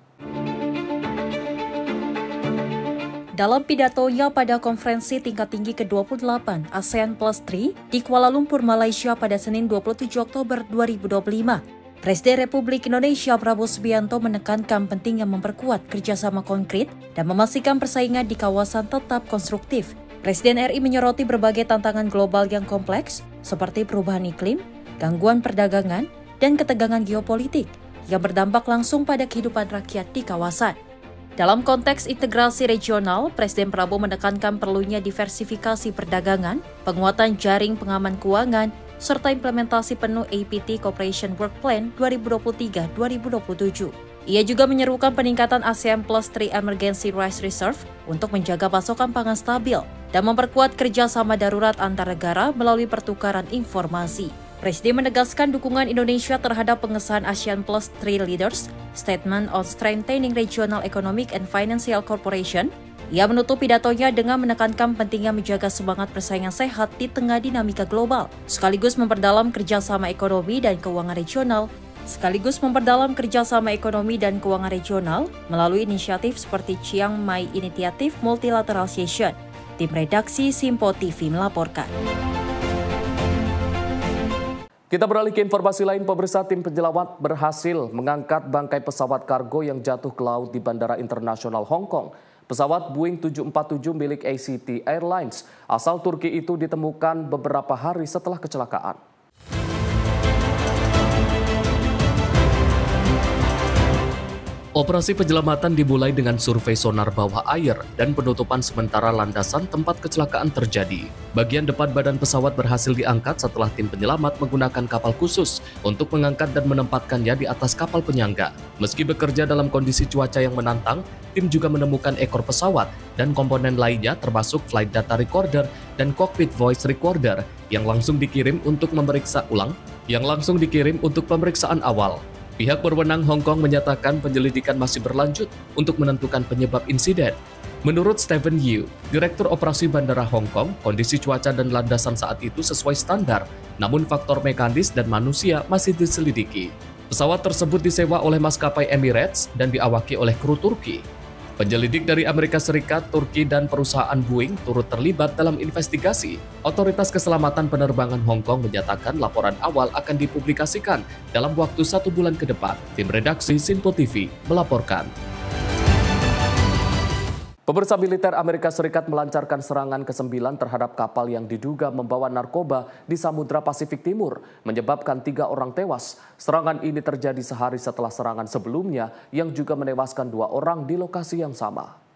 Dalam pidatonya pada konferensi tingkat tinggi ke-28 ASEAN Plus 3 di Kuala Lumpur, Malaysia pada Senin 27 Oktober 2025, Presiden Republik Indonesia Prabowo Subianto menekankan pentingnya memperkuat kerjasama konkret dan memastikan persaingan di kawasan tetap konstruktif. Presiden RI menyoroti berbagai tantangan global yang kompleks seperti perubahan iklim, gangguan perdagangan, dan ketegangan geopolitik yang berdampak langsung pada kehidupan rakyat di kawasan. Dalam konteks integrasi regional, Presiden Prabowo menekankan perlunya diversifikasi perdagangan, penguatan jaring pengaman keuangan, serta implementasi penuh APT Cooperation Work Plan 2023-2027. Ia juga menyerukan peningkatan ASEAN Plus 3 Emergency Rice Reserve untuk menjaga pasokan pangan stabil dan memperkuat kerjasama darurat antar negara melalui pertukaran informasi. Presiden menegaskan dukungan Indonesia terhadap pengesahan ASEAN Plus 3 Leaders Statement on Strengthening Regional Economic and Financial Cooperation. Ia menutup pidatonya dengan menekankan pentingnya menjaga semangat persaingan sehat di tengah dinamika global, sekaligus memperdalam kerjasama ekonomi dan keuangan regional melalui inisiatif seperti Chiang Mai Initiative Multilateral Session. Tim redaksi Simpo TV melaporkan. Kita beralih ke informasi lain, pemirsa. Tim penyelamat berhasil mengangkat bangkai pesawat kargo yang jatuh ke laut di Bandara Internasional Hong Kong. Pesawat Boeing 747 milik ACT Airlines asal Turki itu ditemukan beberapa hari setelah kecelakaan. Operasi penyelamatan dimulai dengan survei sonar bawah air dan penutupan sementara landasan tempat kecelakaan terjadi. Bagian depan badan pesawat berhasil diangkat setelah tim penyelamat menggunakan kapal khusus untuk mengangkat dan menempatkannya di atas kapal penyangga. Meski bekerja dalam kondisi cuaca yang menantang, tim juga menemukan ekor pesawat dan komponen lainnya termasuk flight data recorder dan cockpit voice recorder yang langsung dikirim untuk pemeriksaan awal. Pihak berwenang Hong Kong menyatakan penyelidikan masih berlanjut untuk menentukan penyebab insiden. Menurut Stephen Yu, Direktur Operasi Bandara Hong Kong, kondisi cuaca dan landasan saat itu sesuai standar, namun faktor mekanis dan manusia masih diselidiki. Pesawat tersebut disewa oleh maskapai Emirates dan diawaki oleh kru Turki. Penyelidik dari Amerika Serikat, Turki, dan perusahaan Boeing turut terlibat dalam investigasi. Otoritas Keselamatan Penerbangan Hong Kong menyatakan laporan awal akan dipublikasikan dalam waktu 1 bulan ke depan. Tim redaksi Simpo TV melaporkan. Pemirsa, militer Amerika Serikat melancarkan serangan ke-9 terhadap kapal yang diduga membawa narkoba di Samudra Pasifik Timur, menyebabkan 3 orang tewas. Serangan ini terjadi sehari setelah serangan sebelumnya yang juga menewaskan 2 orang di lokasi yang sama.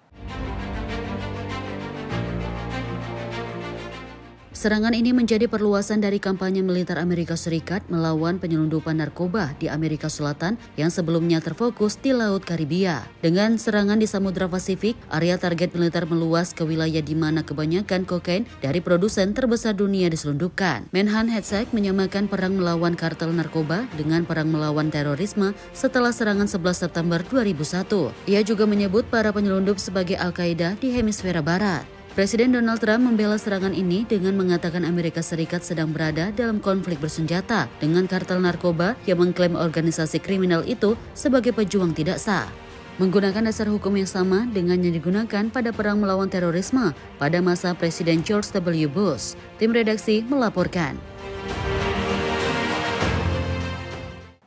Serangan ini menjadi perluasan dari kampanye militer Amerika Serikat melawan penyelundupan narkoba di Amerika Selatan yang sebelumnya terfokus di Laut Karibia. Dengan serangan di Samudra Pasifik, area target militer meluas ke wilayah di mana kebanyakan kokain dari produsen terbesar dunia diselundupkan. Menhan Hegseth menyamakan perang melawan kartel narkoba dengan perang melawan terorisme setelah serangan 11 September 2001. Ia juga menyebut para penyelundup sebagai Al-Qaeda di hemisfera barat. Presiden Donald Trump membela serangan ini dengan mengatakan Amerika Serikat sedang berada dalam konflik bersenjata dengan kartel narkoba yang mengklaim organisasi kriminal itu sebagai pejuang tidak sah. Menggunakan dasar hukum yang sama dengan yang digunakan pada perang melawan terorisme pada masa Presiden George W. Bush. Tim redaksi melaporkan.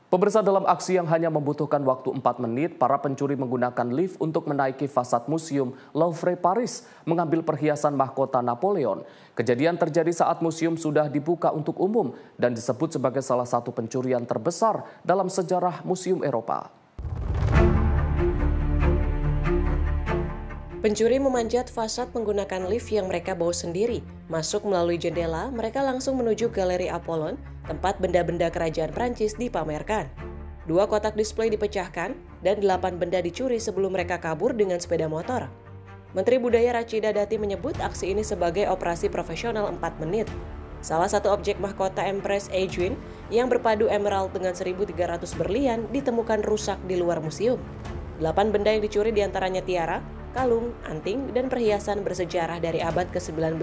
Pemirsa, dalam aksi yang hanya membutuhkan waktu 4 menit, para pencuri menggunakan lift untuk menaiki fasad Museum Louvre Paris, mengambil perhiasan mahkota Napoleon. Kejadian terjadi saat museum sudah dibuka untuk umum dan disebut sebagai salah satu pencurian terbesar dalam sejarah museum Eropa. Pencuri memanjat fasad menggunakan lift yang mereka bawa sendiri. Masuk melalui jendela, mereka langsung menuju Galeri Apollon, tempat benda-benda kerajaan Prancis dipamerkan. 2 kotak display dipecahkan dan 8 benda dicuri sebelum mereka kabur dengan sepeda motor. Menteri Budaya Rachida Dati menyebut aksi ini sebagai operasi profesional 4 menit. Salah satu objek mahkota Empress Eugenie yang berpadu emerald dengan 1.300 berlian ditemukan rusak di luar museum. 8 benda yang dicuri diantaranya tiara, kalung, anting, dan perhiasan bersejarah dari abad ke-19,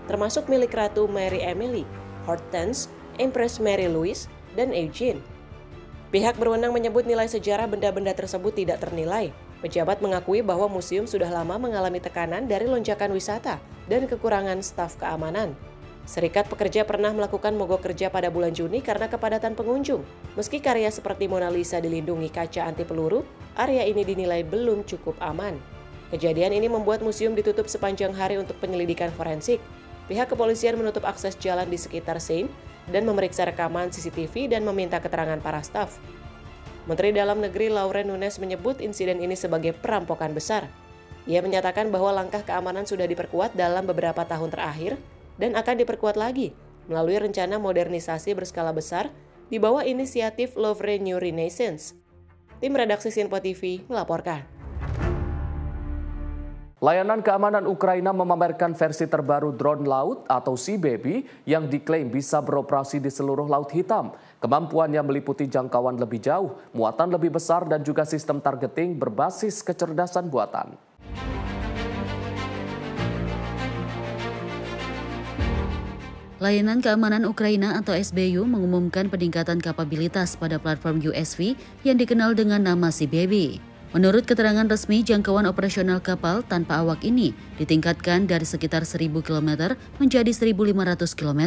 termasuk milik Ratu Mary Emily, Hortense, Empress Mary Louise, dan Eugene. Pihak berwenang menyebut nilai sejarah benda-benda tersebut tidak ternilai. Pejabat mengakui bahwa museum sudah lama mengalami tekanan dari lonjakan wisata dan kekurangan staf keamanan. Serikat Pekerja pernah melakukan mogok kerja pada bulan Juni karena kepadatan pengunjung. Meski karya seperti Mona Lisa dilindungi kaca anti peluru, area ini dinilai belum cukup aman. Kejadian ini membuat museum ditutup sepanjang hari untuk penyelidikan forensik. Pihak kepolisian menutup akses jalan di sekitar Seine dan memeriksa rekaman CCTV dan meminta keterangan para staf. Menteri Dalam Negeri Lauren Nunes menyebut insiden ini sebagai perampokan besar. Ia menyatakan bahwa langkah keamanan sudah diperkuat dalam beberapa tahun terakhir dan akan diperkuat lagi melalui rencana modernisasi berskala besar di bawah inisiatif Louvre New Renaissance. Tim redaksi Sinpo TV melaporkan. Layanan keamanan Ukraina memamerkan versi terbaru drone laut atau Sea Baby yang diklaim bisa beroperasi di seluruh Laut Hitam. Kemampuannya meliputi jangkauan lebih jauh, muatan lebih besar, dan juga sistem targeting berbasis kecerdasan buatan. Layanan Keamanan Ukraina atau SBU mengumumkan peningkatan kapabilitas pada platform USV yang dikenal dengan nama Sea Baby. Menurut keterangan resmi, jangkauan operasional kapal tanpa awak ini ditingkatkan dari sekitar 1.000 km menjadi 1.500 km.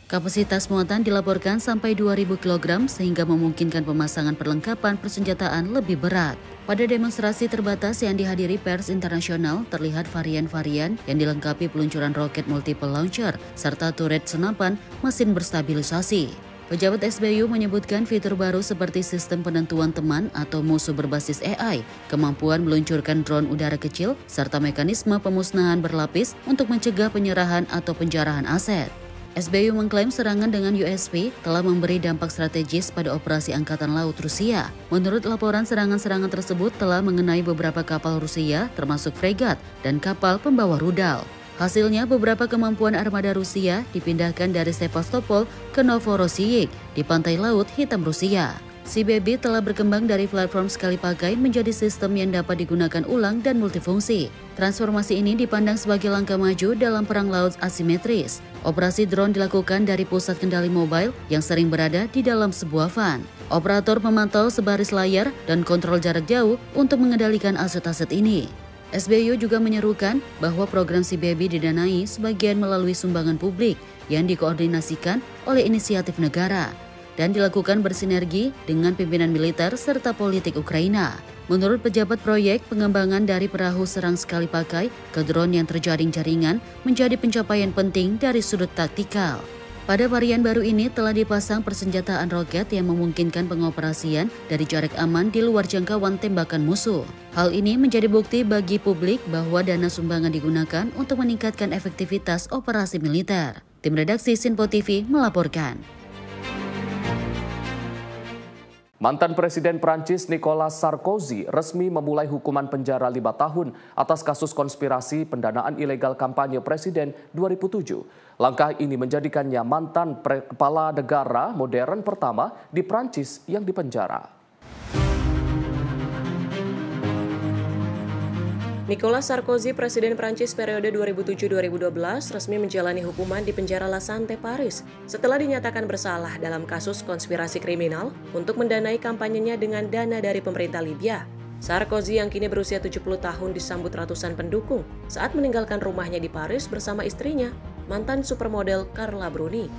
Kapasitas muatan dilaporkan sampai 2.000 kg sehingga memungkinkan pemasangan perlengkapan persenjataan lebih berat. Pada demonstrasi terbatas yang dihadiri pers internasional, terlihat varian-varian yang dilengkapi peluncuran roket multiple launcher serta turret senapan mesin berstabilisasi. Pejabat SBU menyebutkan fitur baru seperti sistem penentuan teman atau musuh berbasis AI, kemampuan meluncurkan drone udara kecil, serta mekanisme pemusnahan berlapis untuk mencegah penyerahan atau penjarahan aset. SBU mengklaim serangan dengan USV telah memberi dampak strategis pada operasi Angkatan Laut Rusia. Menurut laporan, serangan-serangan tersebut telah mengenai beberapa kapal Rusia, termasuk fregat dan kapal pembawa rudal. Hasilnya, beberapa kemampuan armada Rusia dipindahkan dari Sevastopol ke Novorossiysk di pantai Laut Hitam Rusia. Sea Baby telah berkembang dari platform sekali pakai menjadi sistem yang dapat digunakan ulang dan multifungsi. Transformasi ini dipandang sebagai langkah maju dalam perang laut asimetris. Operasi drone dilakukan dari pusat kendali mobile yang sering berada di dalam sebuah van. Operator memantau sebaris layar dan kontrol jarak jauh untuk mengendalikan aset-aset ini. SBU juga menyerukan bahwa program Sea Baby didanai sebagian melalui sumbangan publik yang dikoordinasikan oleh inisiatif negara dan dilakukan bersinergi dengan pimpinan militer serta politik Ukraina. Menurut pejabat proyek, pengembangan dari perahu serang sekali pakai ke drone yang terjaring jaringan menjadi pencapaian penting dari sudut taktikal. Pada varian baru ini telah dipasang persenjataan roket yang memungkinkan pengoperasian dari jarak aman di luar jangkauan tembakan musuh. Hal ini menjadi bukti bagi publik bahwa dana sumbangan digunakan untuk meningkatkan efektivitas operasi militer. Tim redaksi Sinpo TV melaporkan. Mantan Presiden Prancis Nicolas Sarkozy resmi memulai hukuman penjara 5 tahun atas kasus konspirasi pendanaan ilegal kampanye Presiden 2007. Langkah ini menjadikannya mantan kepala negara modern pertama di Prancis yang dipenjara. Nicolas Sarkozy, Presiden Prancis periode 2007-2012, resmi menjalani hukuman di penjara La Santé, Paris setelah dinyatakan bersalah dalam kasus konspirasi kriminal untuk mendanai kampanyenya dengan dana dari pemerintah Libya. Sarkozy yang kini berusia 70 tahun disambut ratusan pendukung saat meninggalkan rumahnya di Paris bersama istrinya, mantan supermodel Carla Bruni.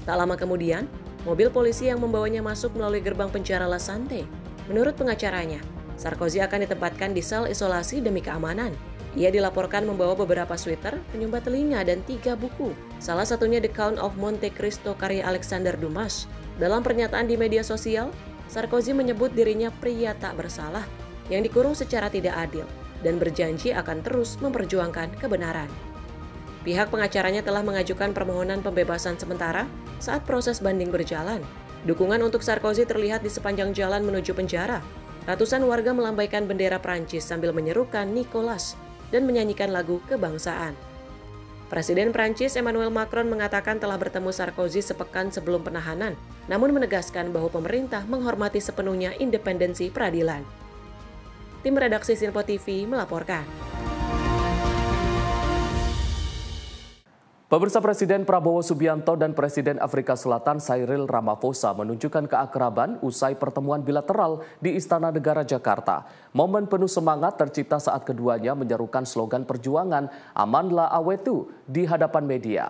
Tak lama kemudian, mobil polisi yang membawanya masuk melalui gerbang penjara La Santé. Menurut pengacaranya, Sarkozy akan ditempatkan di sel isolasi demi keamanan. Ia dilaporkan membawa beberapa sweater, penyumbat telinga, dan 3 buku. Salah satunya The Count of Monte Cristo karya Alexander Dumas. Dalam pernyataan di media sosial, Sarkozy menyebut dirinya pria tak bersalah yang dikurung secara tidak adil dan berjanji akan terus memperjuangkan kebenaran. Pihak pengacaranya telah mengajukan permohonan pembebasan sementara saat proses banding berjalan. Dukungan untuk Sarkozy terlihat di sepanjang jalan menuju penjara. Ratusan warga melambaikan bendera Prancis sambil menyerukan Nicolas dan menyanyikan lagu kebangsaan. Presiden Prancis Emmanuel Macron mengatakan telah bertemu Sarkozy sepekan sebelum penahanan, namun menegaskan bahwa pemerintah menghormati sepenuhnya independensi peradilan. Tim redaksi Sinpo TV melaporkan. Pemirsa, Presiden Prabowo Subianto dan Presiden Afrika Selatan Cyril Ramaphosa menunjukkan keakraban usai pertemuan bilateral di Istana Negara Jakarta. Momen penuh semangat tercipta saat keduanya menyerukan slogan perjuangan Amanlah Awetu di hadapan media.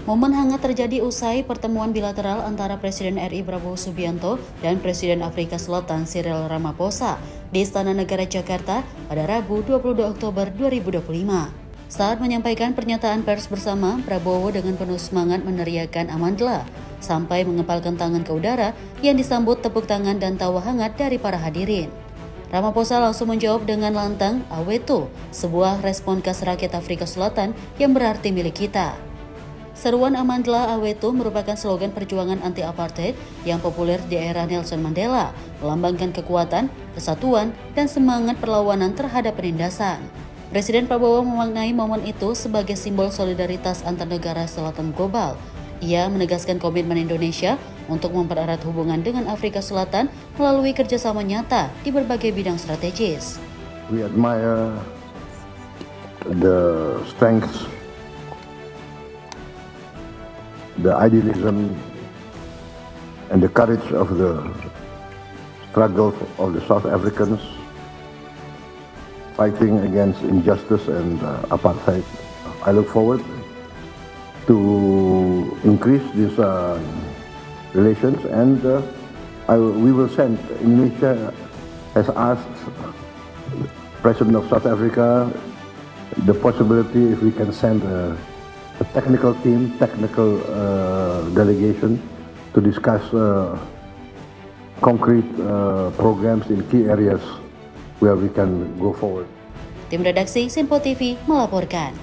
Momen hangat terjadi usai pertemuan bilateral antara Presiden RI Prabowo Subianto dan Presiden Afrika Selatan Cyril Ramaphosa di Istana Negara Jakarta pada Rabu 22 Oktober 2025. Saat menyampaikan pernyataan pers bersama, Prabowo dengan penuh semangat meneriakan Amandla sampai mengepalkan tangan ke udara yang disambut tepuk tangan dan tawa hangat dari para hadirin. Ramaphosa langsung menjawab dengan lantang, Aweto, sebuah respon khas rakyat Afrika Selatan yang berarti milik kita. Seruan Amandla Aweto merupakan slogan perjuangan anti-apartheid yang populer di era Nelson Mandela, melambangkan kekuatan, kesatuan, dan semangat perlawanan terhadap penindasan. Presiden Prabowo memaknai momen itu sebagai simbol solidaritas antar negara selatan global. Ia menegaskan komitmen Indonesia untuk mempererat hubungan dengan Afrika Selatan melalui kerjasama nyata di berbagai bidang strategis. We admire the strength, the idealism, and the courage of the struggle of the South Africans fighting against injustice and apartheid. I look forward to increase these relations, and we will send. Indonesia has asked President of South Africa the possibility if we can send a technical team, technical delegation to discuss concrete programs in key areas where we can go forward. Tim redaksi Sinpo TV melaporkan.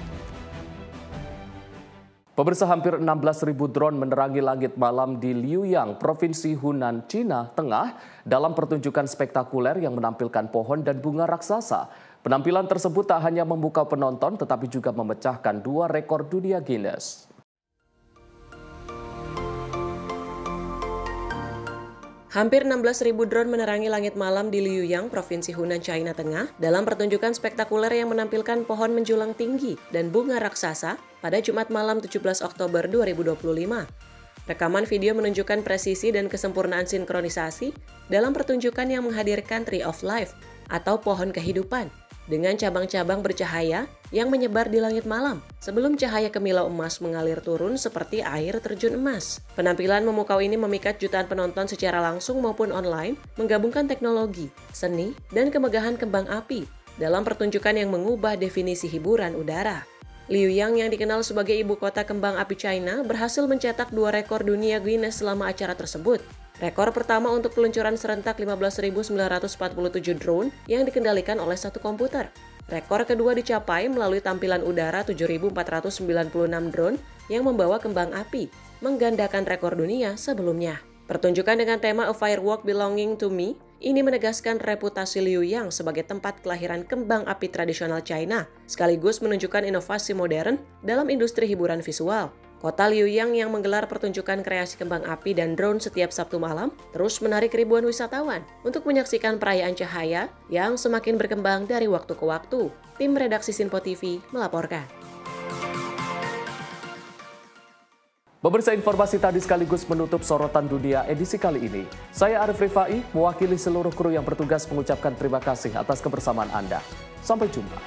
Pemirsa, hampir 16.000 drone menerangi langit malam di Liuyang, Provinsi Hunan, Cina Tengah dalam pertunjukan spektakuler yang menampilkan pohon dan bunga raksasa. Penampilan tersebut tak hanya memukau penonton tetapi juga memecahkan 2 rekor dunia Guinness. Hampir 16.000 drone menerangi langit malam di Liuyang, Provinsi Hunan, China Tengah dalam pertunjukan spektakuler yang menampilkan pohon menjulang tinggi dan bunga raksasa pada Jumat malam 17 Oktober 2025. Rekaman video menunjukkan presisi dan kesempurnaan sinkronisasi dalam pertunjukan yang menghadirkan Tree of Life atau pohon kehidupan dengan cabang-cabang bercahaya yang menyebar di langit malam sebelum cahaya kemilau emas mengalir turun seperti air terjun emas. Penampilan memukau ini memikat jutaan penonton secara langsung maupun online, menggabungkan teknologi, seni, dan kemegahan kembang api dalam pertunjukan yang mengubah definisi hiburan udara. Liuyang yang dikenal sebagai ibu kota kembang api China berhasil mencetak 2 rekor dunia Guinness selama acara tersebut. Rekor pertama untuk peluncuran serentak 15.947 drone yang dikendalikan oleh satu komputer. Rekor kedua dicapai melalui tampilan udara 7.496 drone yang membawa kembang api, menggandakan rekor dunia sebelumnya. Pertunjukan dengan tema A Firework Belonging to Me ini menegaskan reputasi Liuyang sebagai tempat kelahiran kembang api tradisional China, sekaligus menunjukkan inovasi modern dalam industri hiburan visual. Kota Liuyang yang menggelar pertunjukan kreasi kembang api dan drone setiap Sabtu malam terus menarik ribuan wisatawan untuk menyaksikan perayaan cahaya yang semakin berkembang dari waktu ke waktu. Tim redaksi Sinpo TV melaporkan. Pemirsa, informasi tadi sekaligus menutup sorotan dunia edisi kali ini. Saya Arif Rifai, mewakili seluruh kru yang bertugas mengucapkan terima kasih atas kebersamaan Anda. Sampai jumpa.